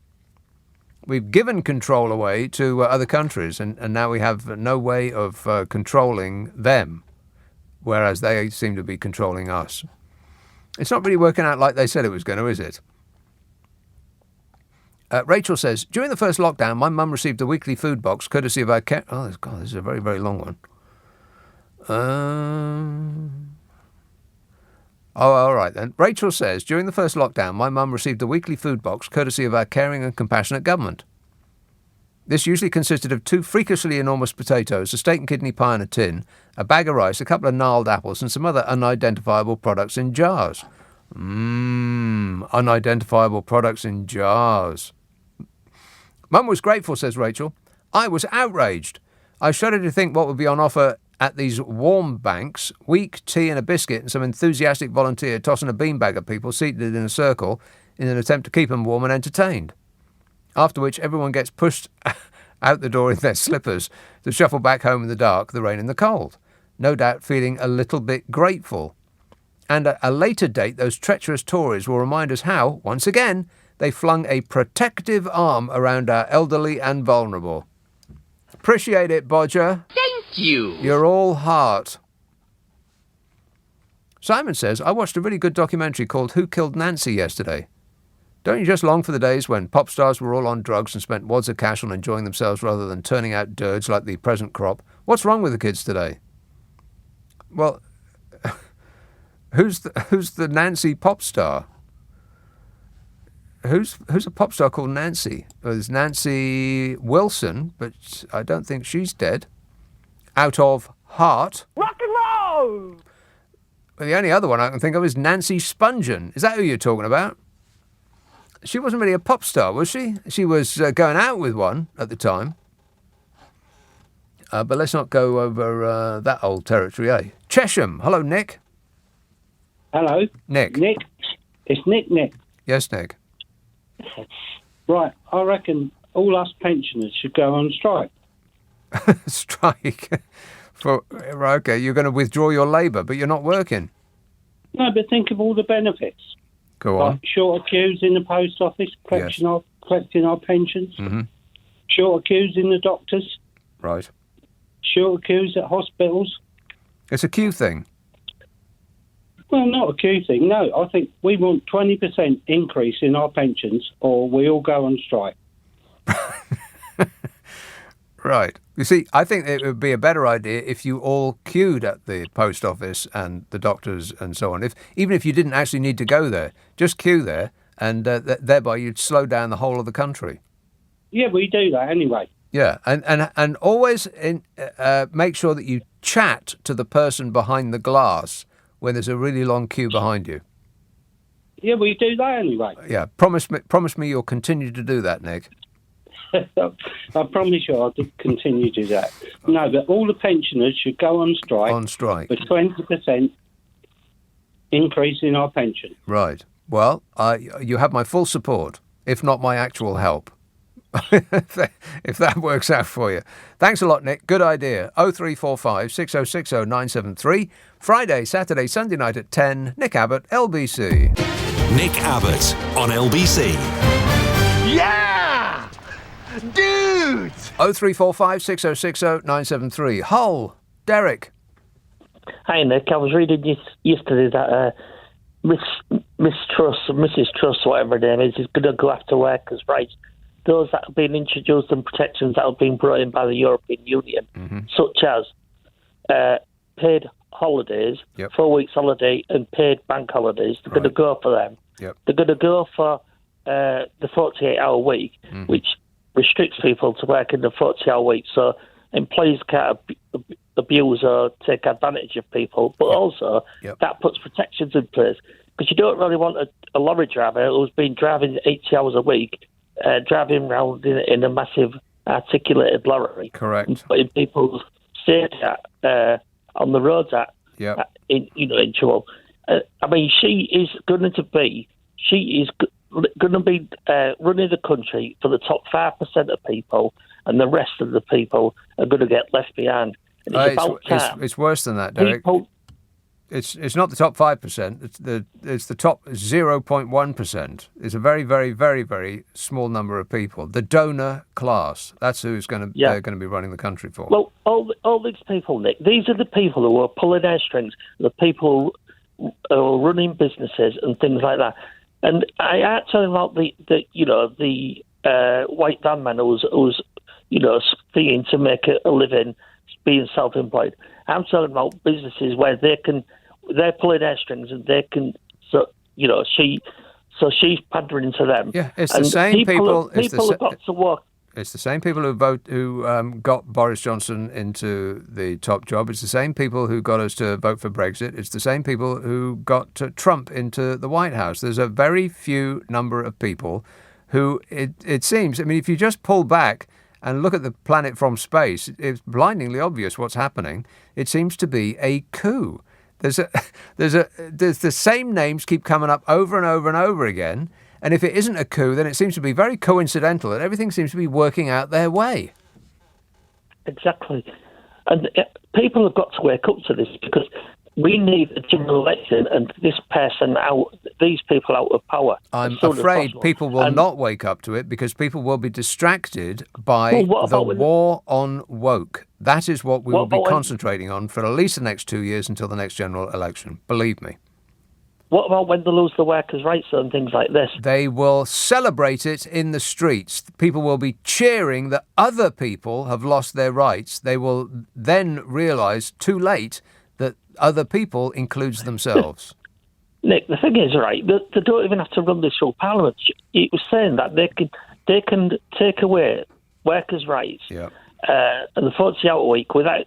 We've given control away to other countries, and now we have no way of controlling them, whereas they seem to be controlling us. It's not really working out like they said it was going to, is it? Rachel says, during the first lockdown, my mum received a weekly food box courtesy of our care... Oh, God, this is a very, very long one. All right then. Rachel says, during the first lockdown, my mum received a weekly food box courtesy of our caring and compassionate government. This usually consisted of 2 freakishly enormous potatoes, a steak and kidney pie in a tin, a bag of rice, a couple of gnarled apples, and some other unidentifiable products in jars. Unidentifiable products in jars. Mum was grateful, says Rachel. I was outraged. I shuddered to think what would be on offer at these warm banks: weak tea and a biscuit and some enthusiastic volunteer tossing a beanbag at people seated in a circle in an attempt to keep them warm and entertained. After which everyone gets pushed out the door in their slippers to shuffle back home in the dark, the rain and the cold, no doubt feeling a little bit grateful. And at a later date, those treacherous Tories will remind us how, once again, they flung a protective arm around our elderly and vulnerable. Appreciate it, Bodger. Thank you. You're all heart. Simon says, I watched a really good documentary called Who Killed Nancy yesterday. Don't you just long for the days when pop stars were all on drugs and spent wads of cash on enjoying themselves rather than turning out dirge like the present crop? What's wrong with the kids today? Well, who's the Nancy pop star? Who's a pop star called Nancy? Well, there's Nancy Wilson, but I don't think she's dead. Out of Heart. Rock and roll! Well, the only other one I can think of is Nancy Spungen. Is that who you're talking about? She wasn't really a pop star, was she? She was going out with one at the time. But let's not go over that old territory, eh? Chesham. Hello, Nick. Hello. Nick. Nick. It's Nick. Yes, Nick. Right, I reckon all us pensioners should go on strike. Strike? Right, okay, you're going to withdraw your labour, but you're not working. No, but think of all the benefits. Go on. Like shorter queues in the post office, collecting our pensions. Mm-hmm. Shorter queues in the doctors. Right. Shorter queues at hospitals. It's a queue thing. Well, not a queue thing, no. I think we want 20% increase in our pensions or we all go on strike. Right. You see, I think it would be a better idea if you all queued at the post office and the doctors and so on. Even if you didn't actually need to go there, just queue there, and thereby you'd slow down the whole of the country. Yeah, we do that anyway. Yeah, and always make sure that you chat to the person behind the glass when there's a really long queue behind you. Yeah, we do that anyway. Yeah, promise me you'll continue to do that, Nick. I promise you I'll continue to do that. No, but all the pensioners should go on strike. On strike. For 20% increase in our pension. Right. Well, you have my full support, if not my actual help, if that works out for you. Thanks a lot, Nick. Good idea. 0345 6060 973. Friday, Saturday, Sunday night at 10. Nick Abbot, LBC. Nick Abbot on LBC. Yeah! Dude! 0345 6060 973. Hull, Derek. Hi, Nick. I was reading yesterday that Miss Truss, Mrs. Truss, whatever her name is going to go after workers' rights. Those that have been introduced and protections that have been brought in by the European Union, such as paid holidays, 4 weeks holiday, and paid bank holidays, they're going to go for them. Yep. They're going to go for the 48-hour week, which restricts people to work in the 40-hour week, so employees can't abuse or take advantage of people, but also that puts protections in place, because you don't really want a lorry driver who's been driving 80 hours a week, driving around in a massive articulated lorry. Correct. And putting people's safety on the roads in trouble. I mean, she is going to be running the country for the top 5% of people, and the rest of the people are going to get left behind. And it's worse than that, Derek. It's not the top 5%. It's the top 0.1%. It's a very, very, very, very small number of people. The donor class. That's who's going to they're going to be running the country for. Well, all these people, Nick, these are the people who are pulling our strings, the people who are running businesses and things like that. And I ain't talking about the white van man who's thinking to make a living being self-employed. I'm talking about businesses where they're pulling their strings and they can, she's pandering to them. Yeah, it's the same people. People have got to work. It's the same people who got Boris Johnson into the top job. It's the same people who got us to vote for Brexit. It's the same people who got Trump into the White House. There's a very few number of people who it seems, I mean, if you just pull back and look at the planet from space, it's blindingly obvious what's happening. It seems to be a coup. There's the same names keep coming up over and over and over again. And if it isn't a coup, then it seems to be very coincidental and everything seems to be working out their way. Exactly. And people have got to wake up to this because we need a general election and these people out of power. I'm afraid people will not wake up to it because people will be distracted by the war on woke. That is what we will be concentrating on for at least the next 2 years until the next general election. Believe me. What about when they lose the workers' rights and things like this? They will celebrate it in the streets. People will be cheering that other people have lost their rights. They will then realise, too late, that other people includes themselves. Nick, the thing is, right, they don't even have to run this through Parliament. It was saying that they can take away workers' rights and the 40-hour week without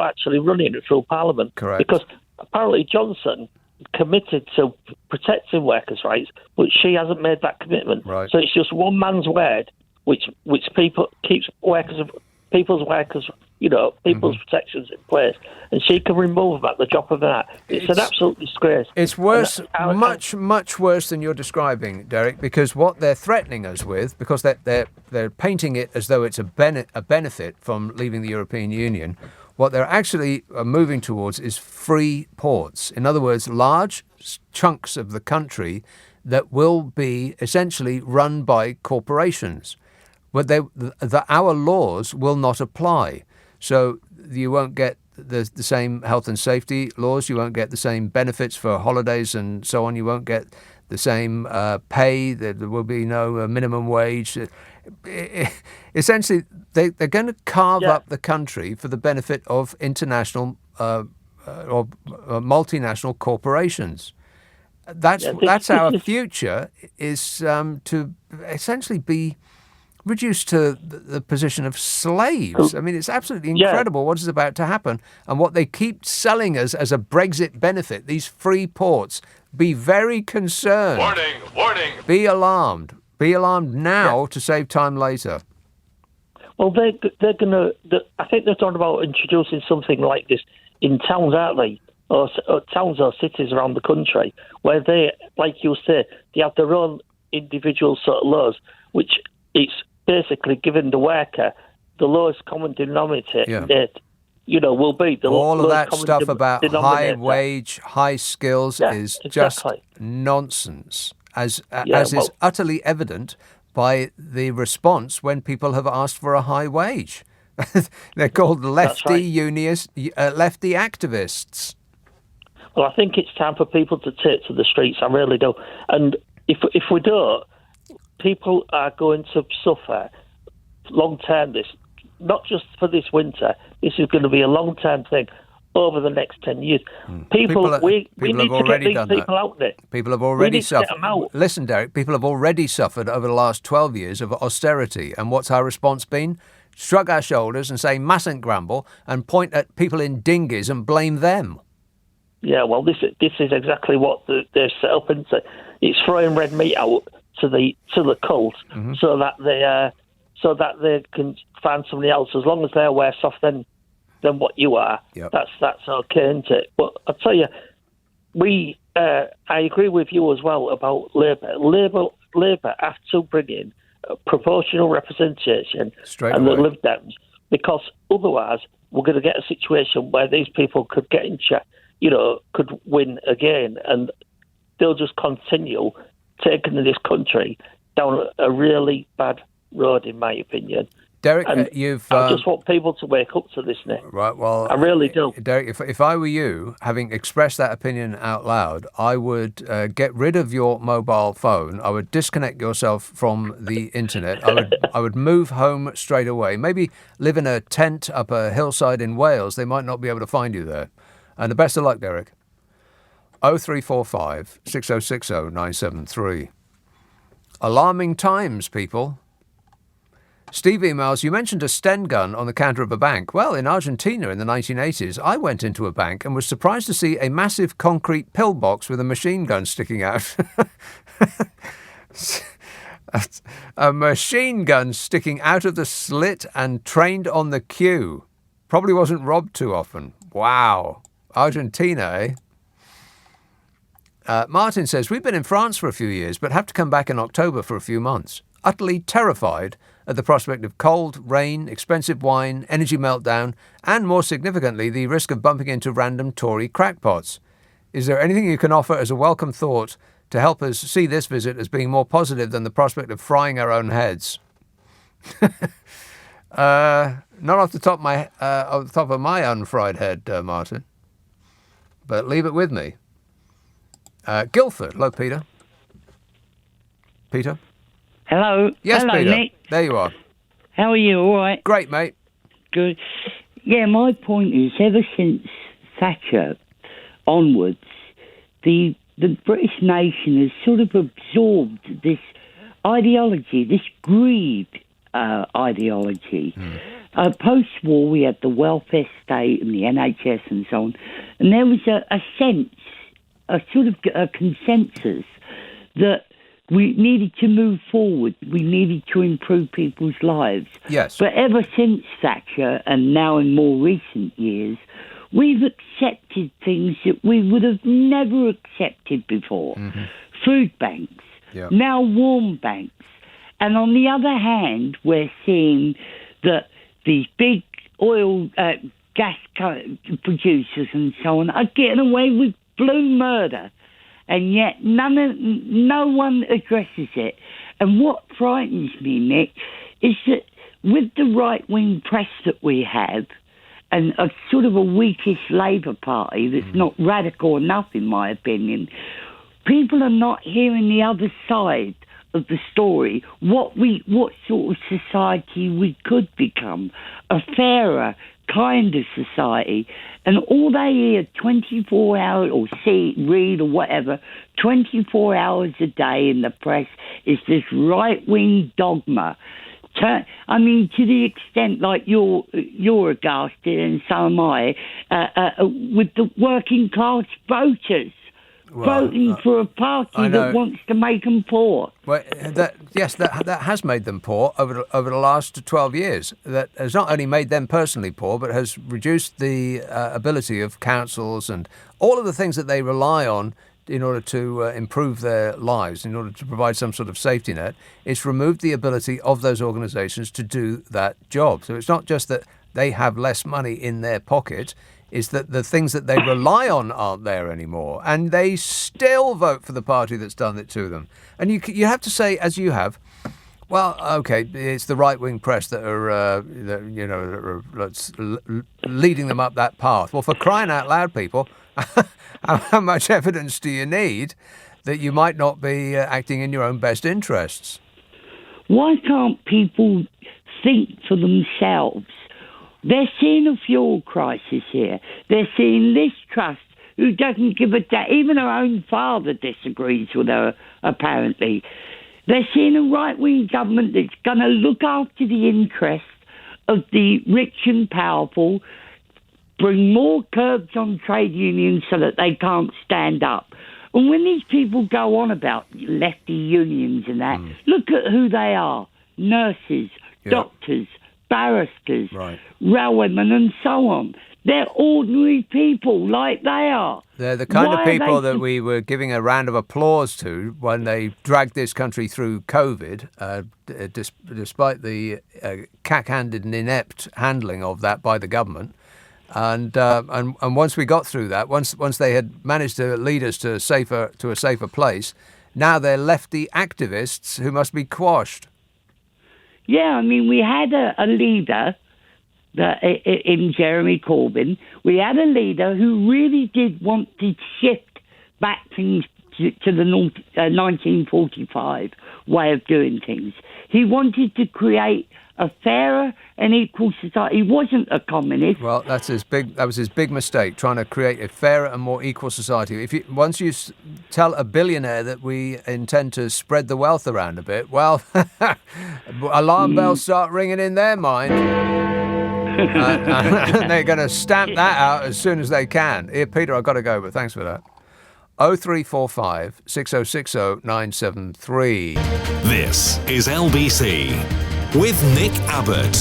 actually running it through Parliament. Correct. Because apparently Johnson committed to protecting workers' rights, but she hasn't made that commitment. Right. So it's just one man's word, which people keeps people's protections in place, and she can remove them at the drop of an hat. It's an absolute disgrace. It's worse, much worse than you're describing, Derek, because what they're threatening us with, because they're painting it as though it's a benefit from leaving the European Union. What they're actually moving towards is free ports. In other words, large chunks of the country that will be essentially run by corporations. But our laws will not apply. So you won't get the same health and safety laws. You won't get the same benefits for holidays and so on. You won't get the same pay. There will be no minimum wage. Essentially, they're going to carve up the country for the benefit of international or multinational corporations. That's our future, is to essentially be reduced to the position of slaves. I mean, it's absolutely incredible what is about to happen and what they keep selling us as a Brexit benefit, these free ports. Be very concerned. Warning, warning. Be alarmed. Be alarmed now to save time later. Well, they're going to... I think they're talking about introducing something like this in towns, aren't they? Or towns or cities around the country, where they, like you say, they have their own individual sort of laws, which it's basically giving the worker the lowest common denominator. Will be the all of that stuff about high wage, high skills is just nonsense, as is utterly evident by the response when people have asked for a high wage. They're called lefty lefty activists. Well, I think it's time for people to take to the streets. I really do. And if we don't, people are going to suffer long term. This, not just for this winter. This is going to be a long term thing over the next 10 years. We need to get these people out there. People have already suffered. Listen, Derek, people have already suffered over the last 12 years of austerity. And what's our response been? Shrug our shoulders and say, mustn't grumble, and point at people in dinghies and blame them. Yeah, well, this is exactly what they're set up into. It's throwing red meat out to the cult, so that they can find somebody else. As long as they're worse off than what you are, that's okay, isn't it? But I tell you, I agree with you as well about Labour. Labour have to bring in proportional representation and the Lib Dems, because otherwise we're going to get a situation where these people could get could win again, and they'll just continue taking this country down a really bad road, in my opinion. Derek, and I just want people to wake up to this, Nick. Right, well... I really do. Derek, if I were you, having expressed that opinion out loud, I would get rid of your mobile phone. I would disconnect yourself from the internet. I would move home straight away. Maybe live in a tent up a hillside in Wales. They might not be able to find you there. And the best of luck, Derek. 0345 6060 973. Alarming times, people. Steve emails, you mentioned a Sten gun on the counter of a bank. Well, in Argentina in the 1980s, I went into a bank and was surprised to see a massive concrete pillbox with a machine gun sticking out. A machine gun sticking out of the slit and trained on the queue. Probably wasn't robbed too often. Wow. Argentina, eh? Martin says, we've been in France for a few years, but have to come back in October for a few months. Utterly terrified at the prospect of cold, rain, expensive wine, energy meltdown, and more significantly, the risk of bumping into random Tory crackpots. Is there anything you can offer as a welcome thought to help us see this visit as being more positive than the prospect of frying our own heads? Not off the top of my unfried head, Martin. But leave it with me. Guildford. Hello, Peter. Peter? Hello. Yes, Hello, Peter. Nick. There you are. How are you? All right? Great, mate. Good. Yeah, my point is, ever since Thatcher onwards, the British nation has sort of absorbed this ideology, this greed ideology. Post-war, we had the welfare state and the NHS and so on, and there was a sense, a sort of a consensus that we needed to move forward. We needed to improve people's lives. Yes. But ever since Thatcher, and now in more recent years, we've accepted things that we would have never accepted before. Food banks, now warm banks. And on the other hand, we're seeing that these big oil, gas producers and so on are getting away with blue murder. And yet no one addresses it. And what frightens me, Nick, is that with the right-wing press that we have, and a sort of a weakish Labour Party that's not radical enough, in my opinion, people are not hearing the other side of the story, what sort of society we could become, a fairer, kinder society. And all they hear 24 hours, or see, read, or whatever, 24 hours a day in the press is this right-wing dogma. I mean, to the extent like you're aghast, and so am I, with the working class voters voting for a party that wants to make them poor. Well, that has made them poor over the last 12 years. That has not only made them personally poor, but has reduced the ability of councils and all of the things that they rely on in order to improve their lives, in order to provide some sort of safety net. It's removed the ability of those organisations to do that job. So it's not just that they have less money in their pocket, is that the things that they rely on aren't there anymore, and they still vote for the party that's done it to them. And you have to say, as you have, well, okay, it's the right-wing press that are leading them up that path. Well, for crying out loud, people, how much evidence do you need that you might not be acting in your own best interests? Why can't people think for themselves? They're seeing a fuel crisis here. They're seeing Liz Truss, who doesn't give a damn. Even her own father disagrees with her, apparently. They're seeing a right-wing government that's going to look after the interests of the rich and powerful, bring more curbs on trade unions so that they can't stand up. And when these people go on about lefty unions and that, look at who they are. Nurses, doctors, barristers, railwaymen and so on. They're ordinary people like they are. They're the kind of people that we were giving a round of applause to when they dragged this country through COVID, despite the cack-handed and inept handling of that by the government. And once we got through that, once they had managed to lead us to a safer place, now they're lefty activists who must be quashed. Yeah, I mean, we had a leader in Jeremy Corbyn. We had a leader who really did want to shift back things to the 1945 way of doing things. He wanted to create a fairer and equal society. He wasn't a communist. Well, that was his big mistake, trying to create a fairer and more equal society. Once you tell a billionaire that we intend to spread the wealth around a bit, well, alarm bells start ringing in their mind. And they're going to stamp that out as soon as they can. Here, Peter, I've got to go, but thanks for that. 0345 6060 973. This is LBC with Nick Abbott.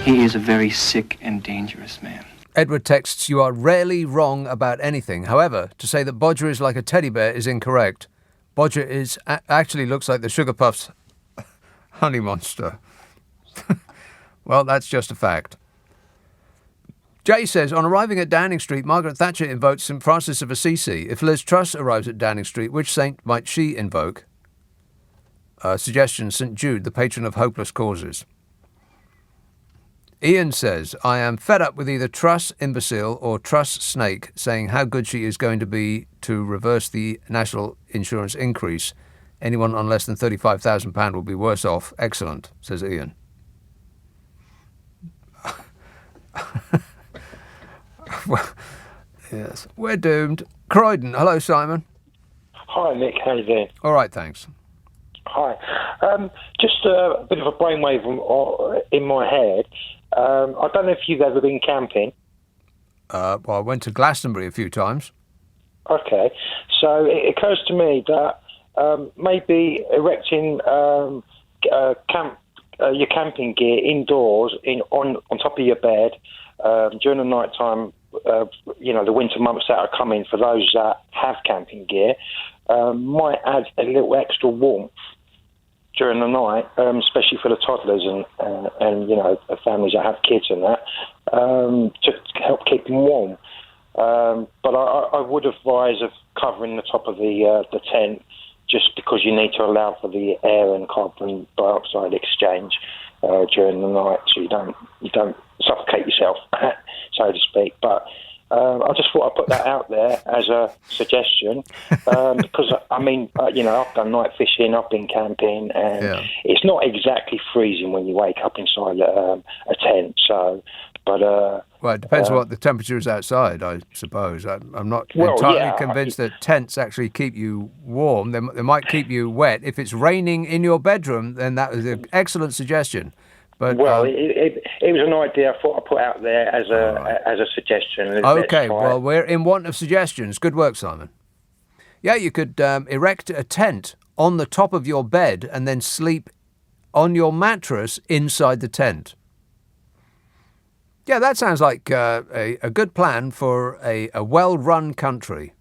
He is a very sick and dangerous man. Edward texts, you are rarely wrong about anything. However, to say that Bodger is like a teddy bear is incorrect. Bodger actually looks like the Sugar Puffs honey monster. Well, that's just a fact. Jay says, on arriving at Downing Street, Margaret Thatcher invoked St Francis of Assisi. If Liz Truss arrives at Downing Street, which saint might she invoke? Suggestion, St Jude, the patron of hopeless causes. Ian says, I am fed up with either Truss imbecile or Truss snake saying how good she is going to be to reverse the national insurance increase. Anyone on less than £35,000 will be worse off. Excellent, says Ian. Well, yes, we're doomed. Croydon, hello, Simon. Hi, Nick. How you doing? All right, thanks. Hi. Just a bit of a brainwave in my head. I don't know if you've ever been camping. Well, I went to Glastonbury a few times. Okay. So it occurs to me that maybe erecting your camping gear indoors on top of your bed during the night time, the winter months that are coming for those that have camping gear, might add a little extra warmth during the night, especially for the toddlers and families that have kids and that, to help keep them warm. But I would advise of covering the top of the tent, just because you need to allow for the air and carbon dioxide exchange during the night, so you don't suffocate yourself, so to speak. But I just thought I'd put that out there as a suggestion, because I've done night fishing, I've been camping, and it's not exactly freezing when you wake up inside a tent. So, but well, it depends what the temperature is outside, I suppose. I'm not entirely convinced that tents actually keep you warm. They might keep you wet. If it's raining in your bedroom, then that is an excellent suggestion. But, it was an idea I thought I'd put out there as a suggestion. Okay, well, we're in want of suggestions. Good work, Simon. Yeah, you could erect a tent on the top of your bed and then sleep on your mattress inside the tent. Yeah, that sounds like a good plan for a well-run country.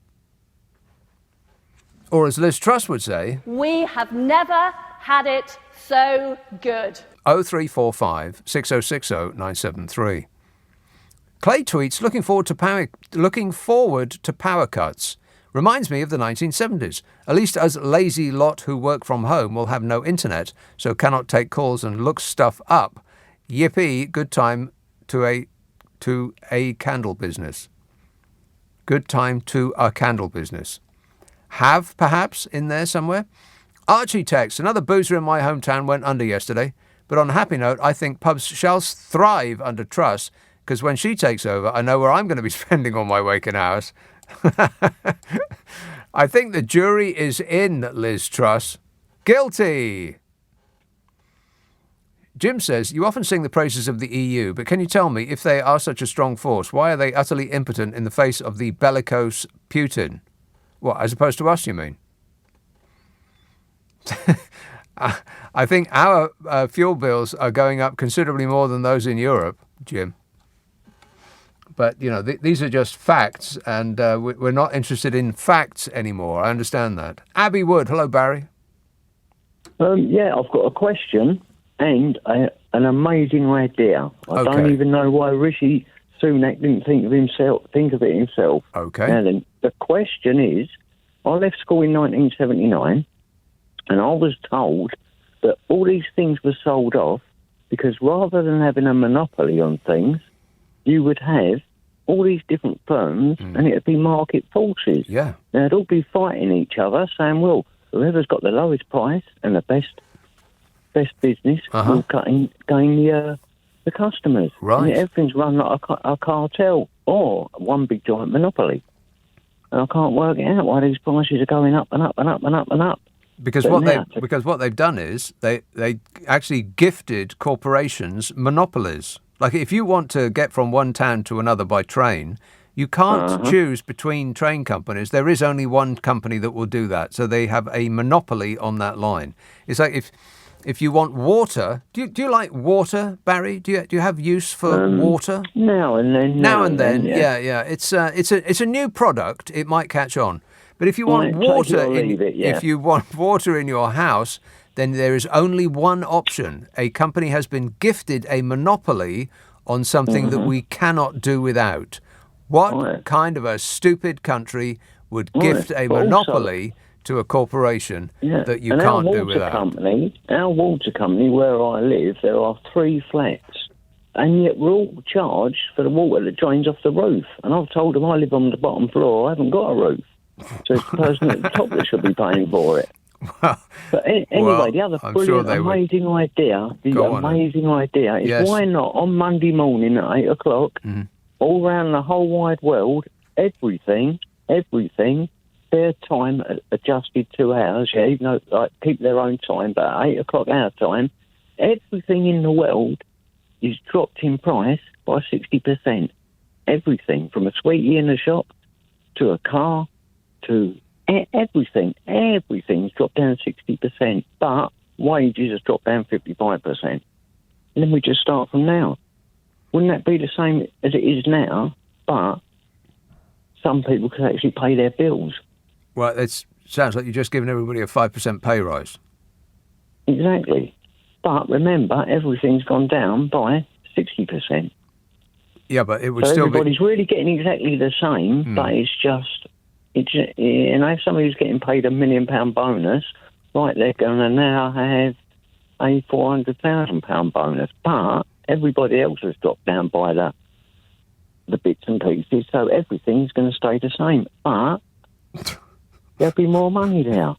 Or as Liz Truss would say, we have never had it so good. 0345 6060 973. Clay tweets, looking forward to power cuts. Reminds me of the 1970s. At least us lazy lot who work from home will have no internet, so cannot take calls and look stuff up. Yippee, good time to a candle business. Good time to a candle business. Have, perhaps, in there somewhere? Archie texts, another boozer in my hometown went under yesterday. But on a happy note, I think pubs shall thrive under Truss, because when she takes over, I know where I'm going to be spending all my waking hours. I think the jury is in, Liz Truss. Guilty! Jim says, you often sing the praises of the EU, but can you tell me, if they are such a strong force, why are they utterly impotent in the face of the bellicose Putin? What, as opposed to us, you mean? I think our fuel bills are going up considerably more than those in Europe, Jim. But, these are just facts, and we're not interested in facts anymore. I understand that. Abbey Wood. Hello, Barry. Yeah, I've got a question and an amazing idea. I don't even know why Rishi Sunak didn't think of it himself. Okay. Now then, the question is, I left school in 1979, and I was told that all these things were sold off because rather than having a monopoly on things, you would have all these different firms, and it would be market forces. Yeah. Now, they'd all be fighting each other, saying, well, whoever's got the lowest price and the best business will gain the customers. Right. And everything's run like a cartel or one big giant monopoly. And I can't work it out why these prices are going up and up and up and up and up. Because what they've done is they actually gifted corporations monopolies. Like if you want to get from one town to another by train, you can't choose between train companies. There is only one company that will do that. So they have a monopoly on that line. It's like if you want water, do you like water, Barry? Do you have use for water? Now and then. Yeah. It's a new product. It might catch on. But if you want if you want water in your house, then there is only one option. A company has been gifted a monopoly on something that we cannot do without. What kind of a stupid country would gift a monopoly to a corporation that you can't do without? Our water company, where I live, there are 3 flats. And yet we're all charged for the water that drains off the roof. And I've told them I live on the bottom floor, I haven't got a roof. So it's the person at the top that should be paying for it. But anyway, the other amazing idea is why not on Monday morning at 8 o'clock, all around the whole wide world, everything, their time adjusted 2 hours, even though keep their own time, but at 8 o'clock our time, everything in the world is dropped in price by 60%. Everything, from a sweetie in the shop to a car to everything's dropped down 60%, but wages have dropped down 55%. And then we just start from now. Wouldn't that be the same as it is now, but some people could actually pay their bills? Well, it sounds like you're just giving everybody a 5% pay rise. Exactly. But remember, everything's gone down by 60%. Yeah, but it would so still everybody's really getting exactly the same, but if somebody's getting paid £1 million bonus, right, they're going to now have a £400,000 bonus. But everybody else has dropped down by the bits and pieces, so everything's going to stay the same. But there'll be more money there.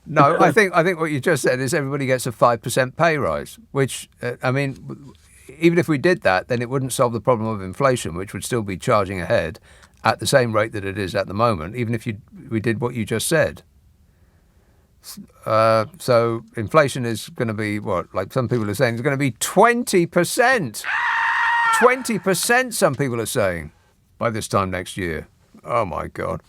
No, I think what you just said is everybody gets a 5% pay rise, which, even if we did that, then it wouldn't solve the problem of inflation, which would still be charging ahead at the same rate that it is at the moment, even if we did what you just said. So inflation is going to be, like some people are saying, it's going to be 20%. 20%, some people are saying, by this time next year. Oh, my God.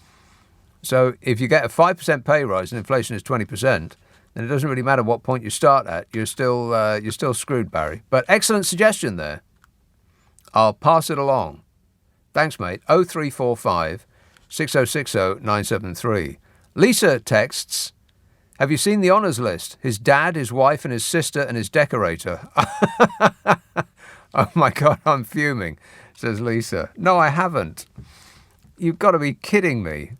So if you get a 5% pay rise and inflation is 20%, then it doesn't really matter what point you start at. You're still screwed, Barry. But excellent suggestion there. I'll pass it along. Thanks, mate. 0345 6060 973. Lisa texts, have you seen the honours list? His dad, his wife and his sister and his decorator. Oh, my God, I'm fuming, says Lisa. No, I haven't. You've got to be kidding me.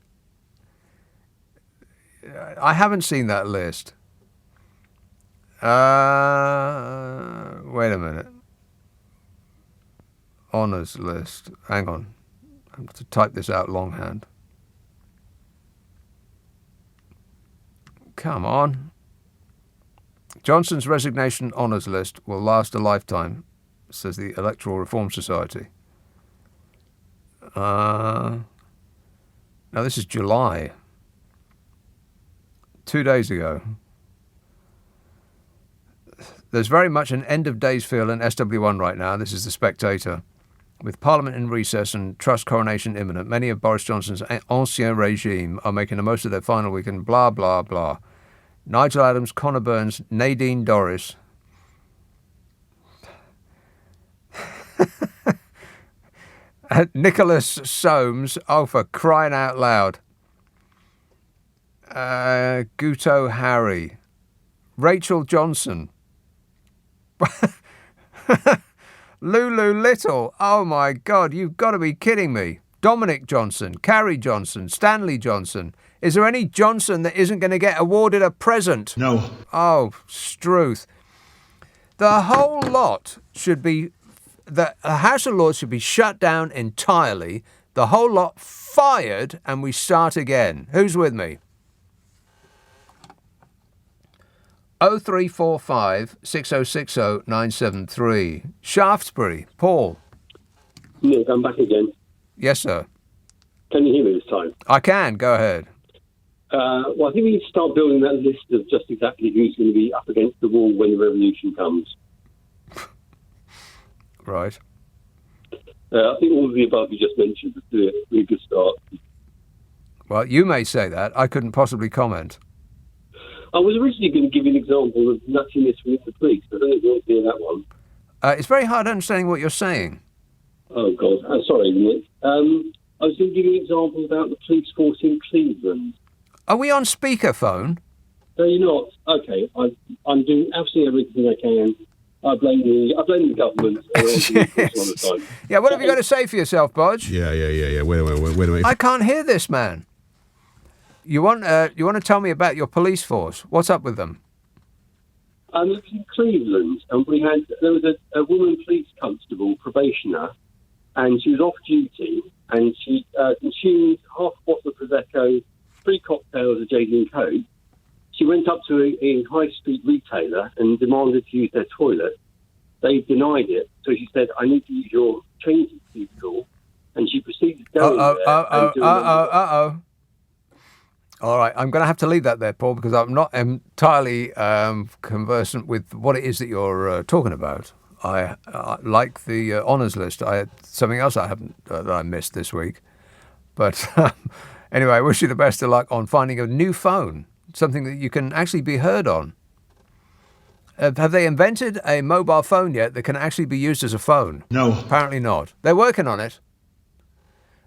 I haven't seen that list. Wait a minute. Honours list. Hang on. I have to type this out longhand. Come on. Johnson's resignation honours list will last a lifetime, says the Electoral Reform Society. Now this is July. 2 days ago. There's very much an end of days feel in SW1 right now. This is The Spectator. With Parliament in recess and Truss coronation imminent, many of Boris Johnson's ancien regime are making the most of their final weekend, blah, blah, blah. Nigel Adams, Conor Burns, Nadine Dorries. Nicholas Soames, oh, for crying out loud. Guto Harry. Rachel Johnson. Lulu Little. Oh, my God, you've got to be kidding me. Dominic Johnson, Carrie Johnson, Stanley Johnson. Is there any Johnson that isn't going to get awarded a present? No. Oh, Struth. The whole lot should be... The House of Lords should be shut down entirely, the whole lot fired, and we start again. Who's with me? 0345 6060 973. Shaftesbury. Paul. Nick, I'm back again. Yes, sir. Can you hear me this time? I can. Go ahead. Well, I think we need to start building that list of just exactly who's going to be up against the wall when the revolution comes. Right. I think all of the above you just mentioned would be a really good start. Well, you may say that. I couldn't possibly comment. I was originally going to give you an example of nuttiness within the police. I don't know if you want to hear that one. It's very hard understanding what you're saying. Oh, God. Sorry, Nick. I was going to give you an example about the police force in Cleveland. Are we on speakerphone? No, you're not. Okay. I'm doing absolutely everything I can. I blame the government. Yeah, what have you got to say for yourself, Bodge? Yeah. Wait a minute. I can't hear this man. You want to tell me about your police force? What's up with them? I lived in Cleveland, and there was a woman police constable, probationer, and she was off duty, and she consumed half a bottle of Prosecco, 3 cocktails of Jade and Coke. She went up to a high street retailer and demanded to use their toilet. They denied it, so she said, "I need to use your changing cubicle," and she proceeded to go in there. All right, I'm going to have to leave that there, Paul, because I'm not entirely conversant with what it is that you're talking about. I like the honours list. I had something else that I missed this week. But anyway, I wish you the best of luck on finding a new phone, something that you can actually be heard on. Have they invented a mobile phone yet that can actually be used as a phone? No. Apparently not. They're working on it.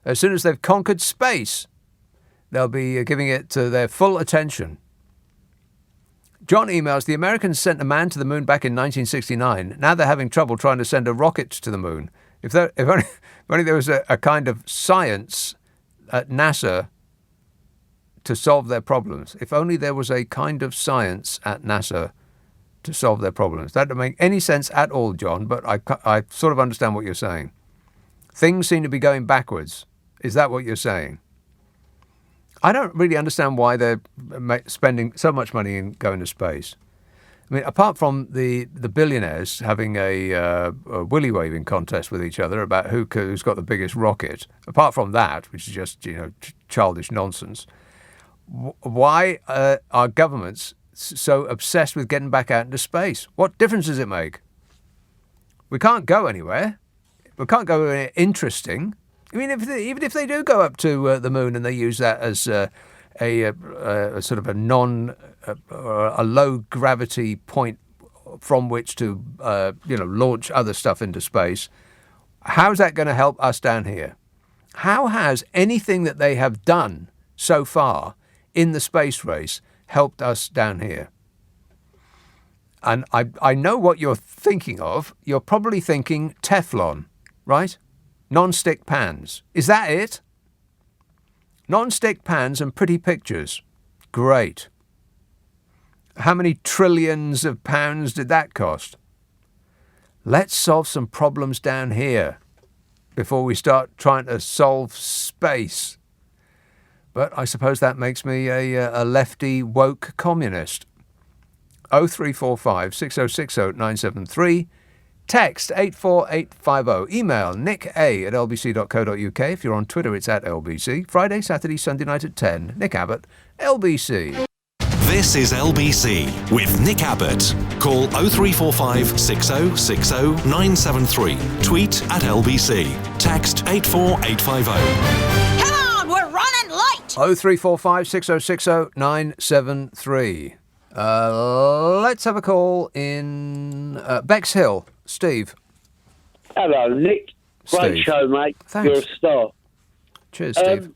As soon as they've conquered space, they'll be giving it their full attention. John emails, the Americans sent a man to the moon back in 1969. Now they're having trouble trying to send a rocket to the moon. If only there was a kind of science at NASA to solve their problems. If only there was a kind of science at NASA to solve their problems. That doesn't make any sense at all, John, but I sort of understand what you're saying. Things seem to be going backwards. Is that what you're saying? I don't really understand why they're spending so much money in going to space. I mean, apart from the billionaires having a willy-waving contest with each other about who's got the biggest rocket, apart from that, which is just, childish nonsense, why are governments so obsessed with getting back out into space? What difference does it make? We can't go anywhere. We can't go anywhere interesting. I mean, even if they do go up to the moon and they use that as a sort of a low gravity point from which to launch other stuff into space, how's that going to help us down here? How has anything that they have done so far in the space race helped us down here? And I know what you're thinking of. You're probably thinking Teflon, right? Non-stick pans. Is that it? Non-stick pans and pretty pictures. Great. How many trillions of pounds did that cost? Let's solve some problems down here before we start trying to solve space. But I suppose that makes me a lefty woke communist. 0345 6060 973. Text 84850. Email nick@lbc.co.uk. If you're on Twitter, it's @LBC. Friday, Saturday, Sunday night at 10. Nick Abbott, LBC. This is LBC with Nick Abbott. Call 0345 6060 973. Tweet @LBC. Text 84850. Come on, we're running late. 0345 6060 973. Let's have a call in Bexhill. Steve. Hello, Nick. Great Steve. show, mate. Thanks. You're a star. Cheers, Steve.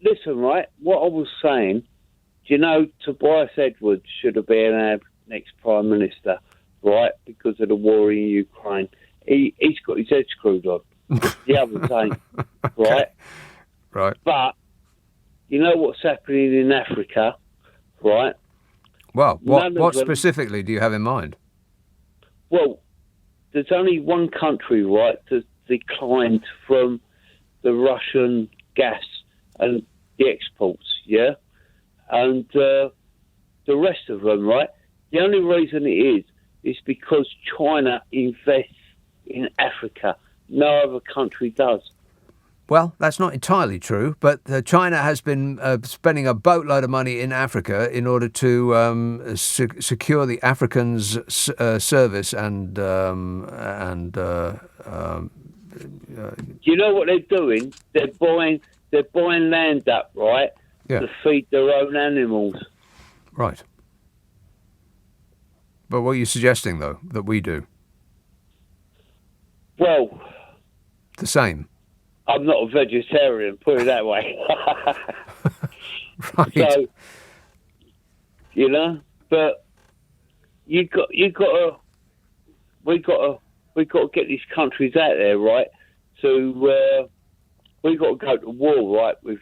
Listen, right, what I was saying, do you know Tobias Edwards should have been our next Prime Minister, right, because of the war in Ukraine. he's got his head screwed on. The others ain't, right? Right. But you know what's happening in Africa, right? Well, what specifically do you have in mind? Well, there's only one country, right, that declined from the Russian gas and the exports, yeah? And the rest of them, right? The only reason it is because China invests in Africa. No other country does. Well, that's not entirely true, but China has been spending a boatload of money in Africa in order to secure the Africans' service and. You know what they're doing? They're buying land up, right, to feed their own animals. Right. But what are you suggesting, though, that we do? Well, the same. I'm not a vegetarian, put it that way. Right. So, you know, but we got to get these countries out there, right? So we got to go to war, right, with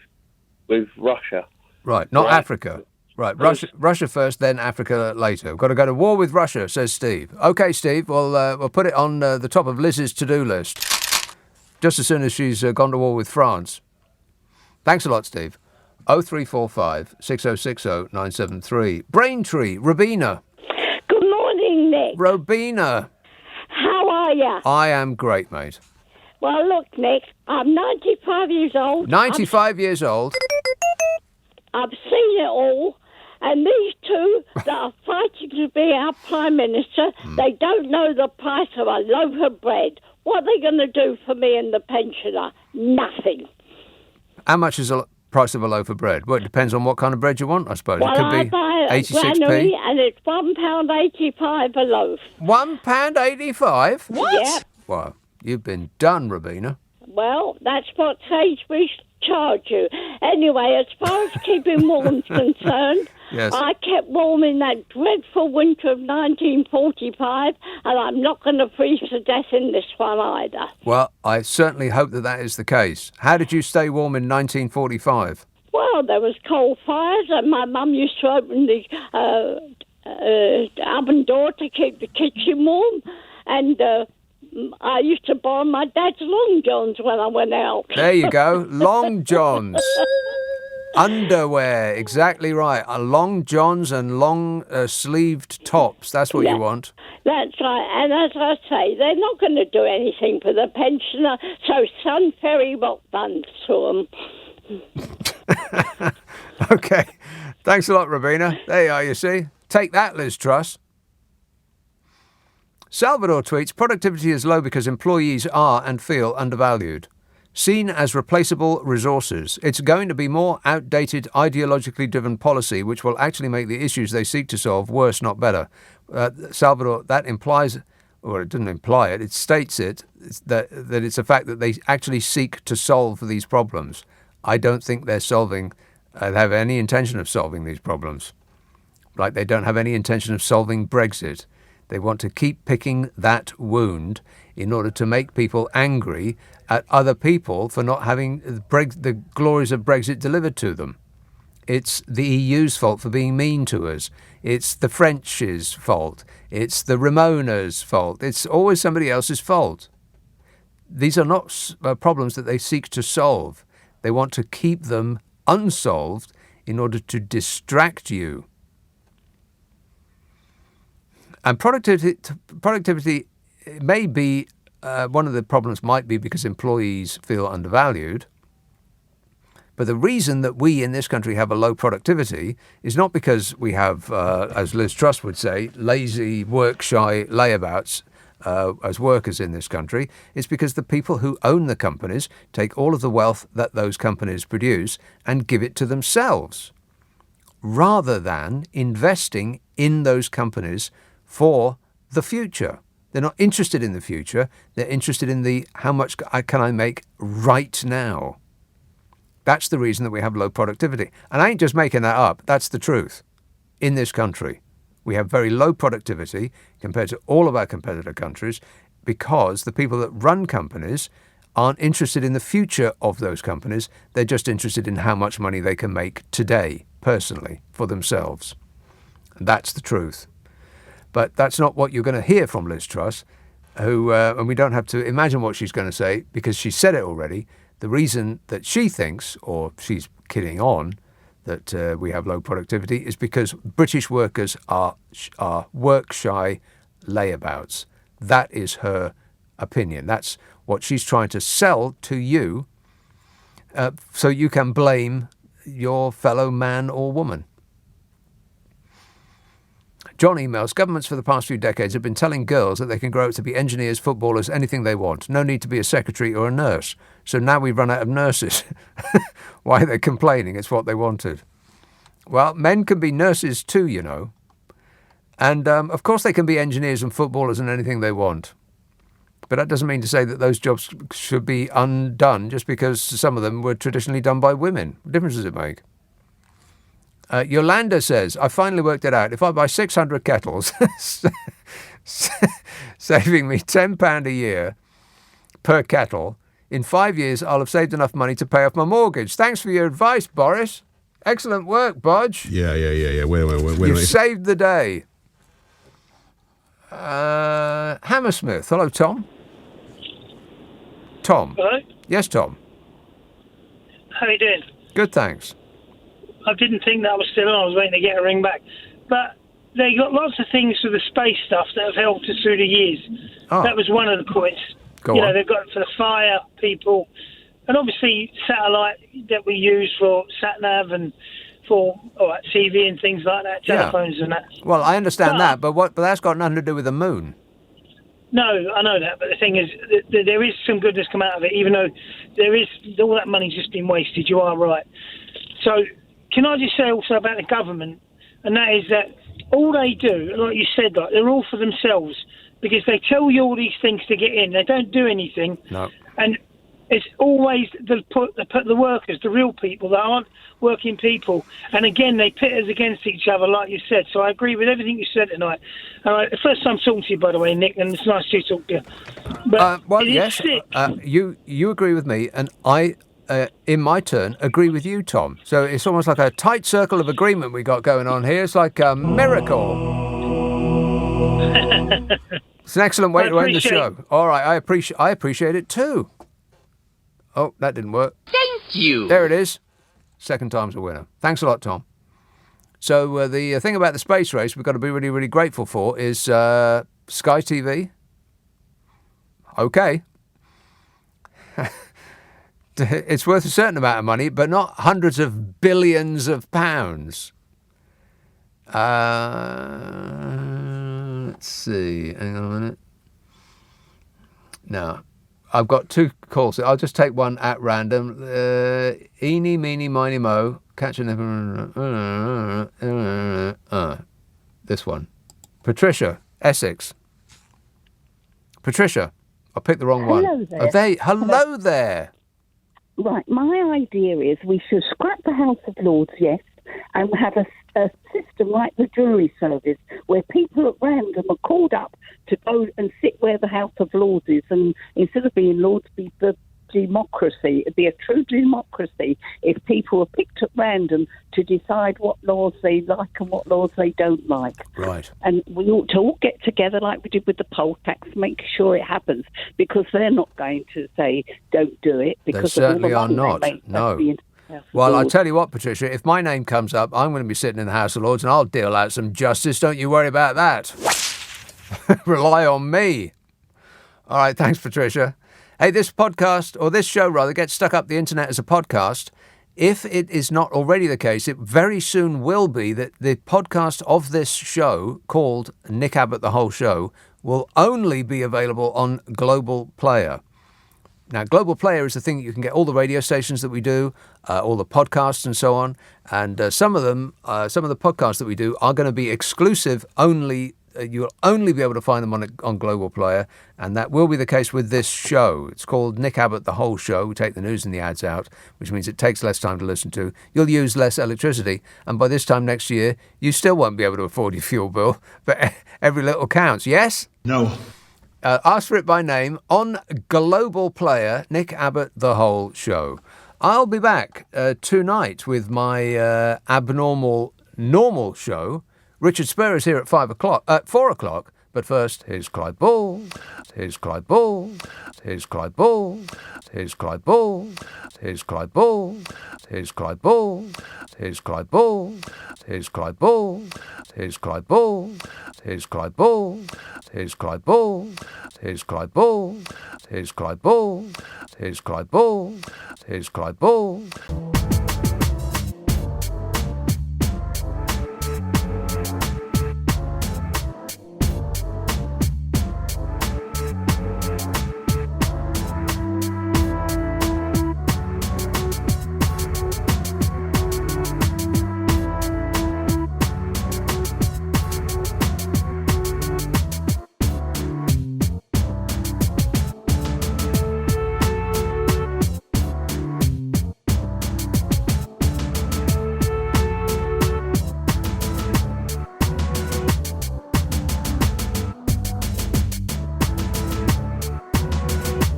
Russia. Right, not Africa. Right, Russia first, then Africa later. We've got to go to war with Russia, says Steve. Okay, Steve, we'll put it on the top of Liz's to-do list. Just as soon as she's gone to war with France. Thanks a lot, Steve. 0345 6060 973. Braintree, Robina. Good morning, Nick. Robina. How are you? I am great, mate. Well, look, Nick, I'm 95 years old. 95 years old. I've seen it all. And these two that are fighting to be our Prime Minister, they don't know the price of a loaf of bread. What are they going to do for me and the pensioner? Nothing. How much is the price of a loaf of bread? Well, it depends on what kind of bread you want, I suppose. Well, it could I be buy a 86p. granary and it's £1.85 a loaf. £1.85? What? Yep. Well, you've been done, Robina. Well, that's what Sainsbury's charge you. Anyway, as far as keeping warm is concerned, yes. I kept warm in that dreadful winter of 1945, and I'm not going to freeze to death in this one either. Well, I certainly hope that is the case. How did you stay warm in 1945? Well, there was coal fires, and my mum used to open the oven door to keep the kitchen warm, and I used to borrow my dad's long johns when I went out. There you go, long johns. Underwear, exactly right. Long johns and long sleeved tops. That's what you want. That's right. And as I say, they're not going to do anything for the pensioner, so Sun Ferry rock buns to them. Okay. Thanks a lot, Robina. There you are, you see. Take that, Liz Truss. Salvador tweets, productivity is low because employees are and feel undervalued. Seen as replaceable resources, it's going to be more outdated, ideologically driven policy which will actually make the issues they seek to solve worse, not better. Salvador, that implies, or it doesn't imply it, it states it, that it's a fact that they actually seek to solve these problems. I don't think they're have any intention of solving these problems. Like they don't have any intention of solving Brexit. They want to keep picking that wound in order to make people angry at other people for not having the glories of Brexit delivered to them. It's the EU's fault for being mean to us. It's the French's fault. It's the Ramona's fault. It's always somebody else's fault. These are not problems that they seek to solve. They want to keep them unsolved in order to distract you. And productivity may be, one of the problems might be because employees feel undervalued. But the reason that we in this country have a low productivity is not because we have, as Liz Truss would say, lazy, work-shy layabouts as workers in this country. It's because the people who own the companies take all of the wealth that those companies produce and give it to themselves, rather than investing in those companies for the future. They're not interested in the future. They're interested in how much can I make right now. That's the reason that we have low productivity. And I ain't just making that up. That's the truth. In this country, we have very low productivity compared to all of our competitor countries because the people that run companies aren't interested in the future of those companies. They're just interested in how much money they can make today, personally, for themselves. And that's the truth. But that's not what you're going to hear from Liz Truss, who, and we don't have to imagine what she's going to say because she said it already. The reason that she thinks, or she's kidding on, that we have low productivity is because British workers are work-shy layabouts. That is her opinion. That's what she's trying to sell to you so you can blame your fellow man or woman. John emails, governments for the past few decades have been telling girls that they can grow up to be engineers, footballers, anything they want. No need to be a secretary or a nurse. So now we've run out of nurses. Why are they complaining? It's what they wanted. Well, men can be nurses too, you know. And of course they can be engineers and footballers and anything they want. But that doesn't mean to say that those jobs should be undone just because some of them were traditionally done by women. What difference does it make? Yolanda says, I finally worked it out. If I buy 600 kettles, saving me £10 a year per kettle, in 5 years I'll have saved enough money to pay off my mortgage. Thanks for your advice, Boris. Excellent work, Bodge. Yeah. Wait. You've saved the day. Hammersmith. Hello, Tom. Tom. Hello? Yes, Tom. How you doing? Good, thanks. I didn't think that was still on. I was waiting to get a ring back. But they got lots of things for the space stuff that have helped us through the years. Oh. That was one of the points. Go on. They've got for the fire people. And obviously satellite that we use for sat-nav and for TV and things like that, telephones and that. Well, I understand that, but that's got nothing to do with the moon. No, I know that, but the thing is, there is some good that's come out of it, even though all that money's just been wasted. You are right. So, can I just say also about the government, and that is that all they do, like you said, they're all for themselves, because they tell you all these things to get in. They don't do anything. No. And it's always they put the workers, the real people that aren't working people. And again, they pit us against each other, like you said. So I agree with everything you said tonight. The first time talking to you, by the way, Nick, and it's nice to talk to you. But yes, you agree with me, and I, in my turn, agree with you, Tom. So it's almost like a tight circle of agreement we got going on here. It's like a miracle. It's an excellent way to end the show. All right, I appreciate it too. Oh, that didn't work. Thank you. There it is. Second time's a winner. Thanks a lot, Tom. So the thing about the space race we've got to be really, really grateful for is Sky TV. Okay. It's worth a certain amount of money, but not hundreds of billions of pounds. Let's see. Hang on a minute. No. I've got two calls. I'll just take one at random. Eeny, meeny, miny, mo. Catch an... This one. Patricia, Essex. Patricia, I picked the wrong one. Hello there. Hello there. Right, my idea is we should scrap the House of Lords, yes, and have a system like the jury service where people at random are called up to go and sit where the House of Lords is, and instead of being Lords, be the democracy. It'd be a true democracy if people were picked at random to decide what laws they like and what laws they don't like. Right. And we ought to all get together like we did with the poll tax, make sure it happens, because they're not going to say don't do it. Because They certainly of all are the money not. they make. No. Well, I'll tell you what, Patricia, if my name comes up, I'm going to be sitting in the House of Lords and I'll deal out some justice. Don't you worry about that. Rely on me. All right, thanks, Patricia. Hey, this podcast, or this show rather, gets stuck up the internet as a podcast. If it is not already the case, it very soon will be that the podcast of this show, called Nick Abbot The Whole Show, will only be available on Global Player. Now, Global Player is the thing that you can get all the radio stations that we do, all the podcasts and so on. And some of the podcasts that we do are going to be exclusive only. You'll only be able to find them on Global Player. And that will be the case with this show. It's called Nick Abbot The Whole Show. We take the news and the ads out, which means it takes less time to listen to. You'll use less electricity. And by this time next year, you still won't be able to afford your fuel bill. But every little counts. Yes? No. Ask for it by name on Global Player, Nick Abbott, The Whole Show. I'll be back tonight with my abnormal normal show. Richard Spur is here at 4 o'clock. But first, here's Clyde Ball. Here's Clyde Ball. Here's Clyde Ball. Here's Clyde Ball. Here's Clyde Ball. Here's Clyde Ball. Here's Clyde Ball. Here's Clyde Ball. Here's Clyde Ball. Here's Clyde Ball. Here's Clyde Ball. Here's Clyde Ball. Here's Clyde Ball. Here's Clyde Ball. Here's Clyde Ball.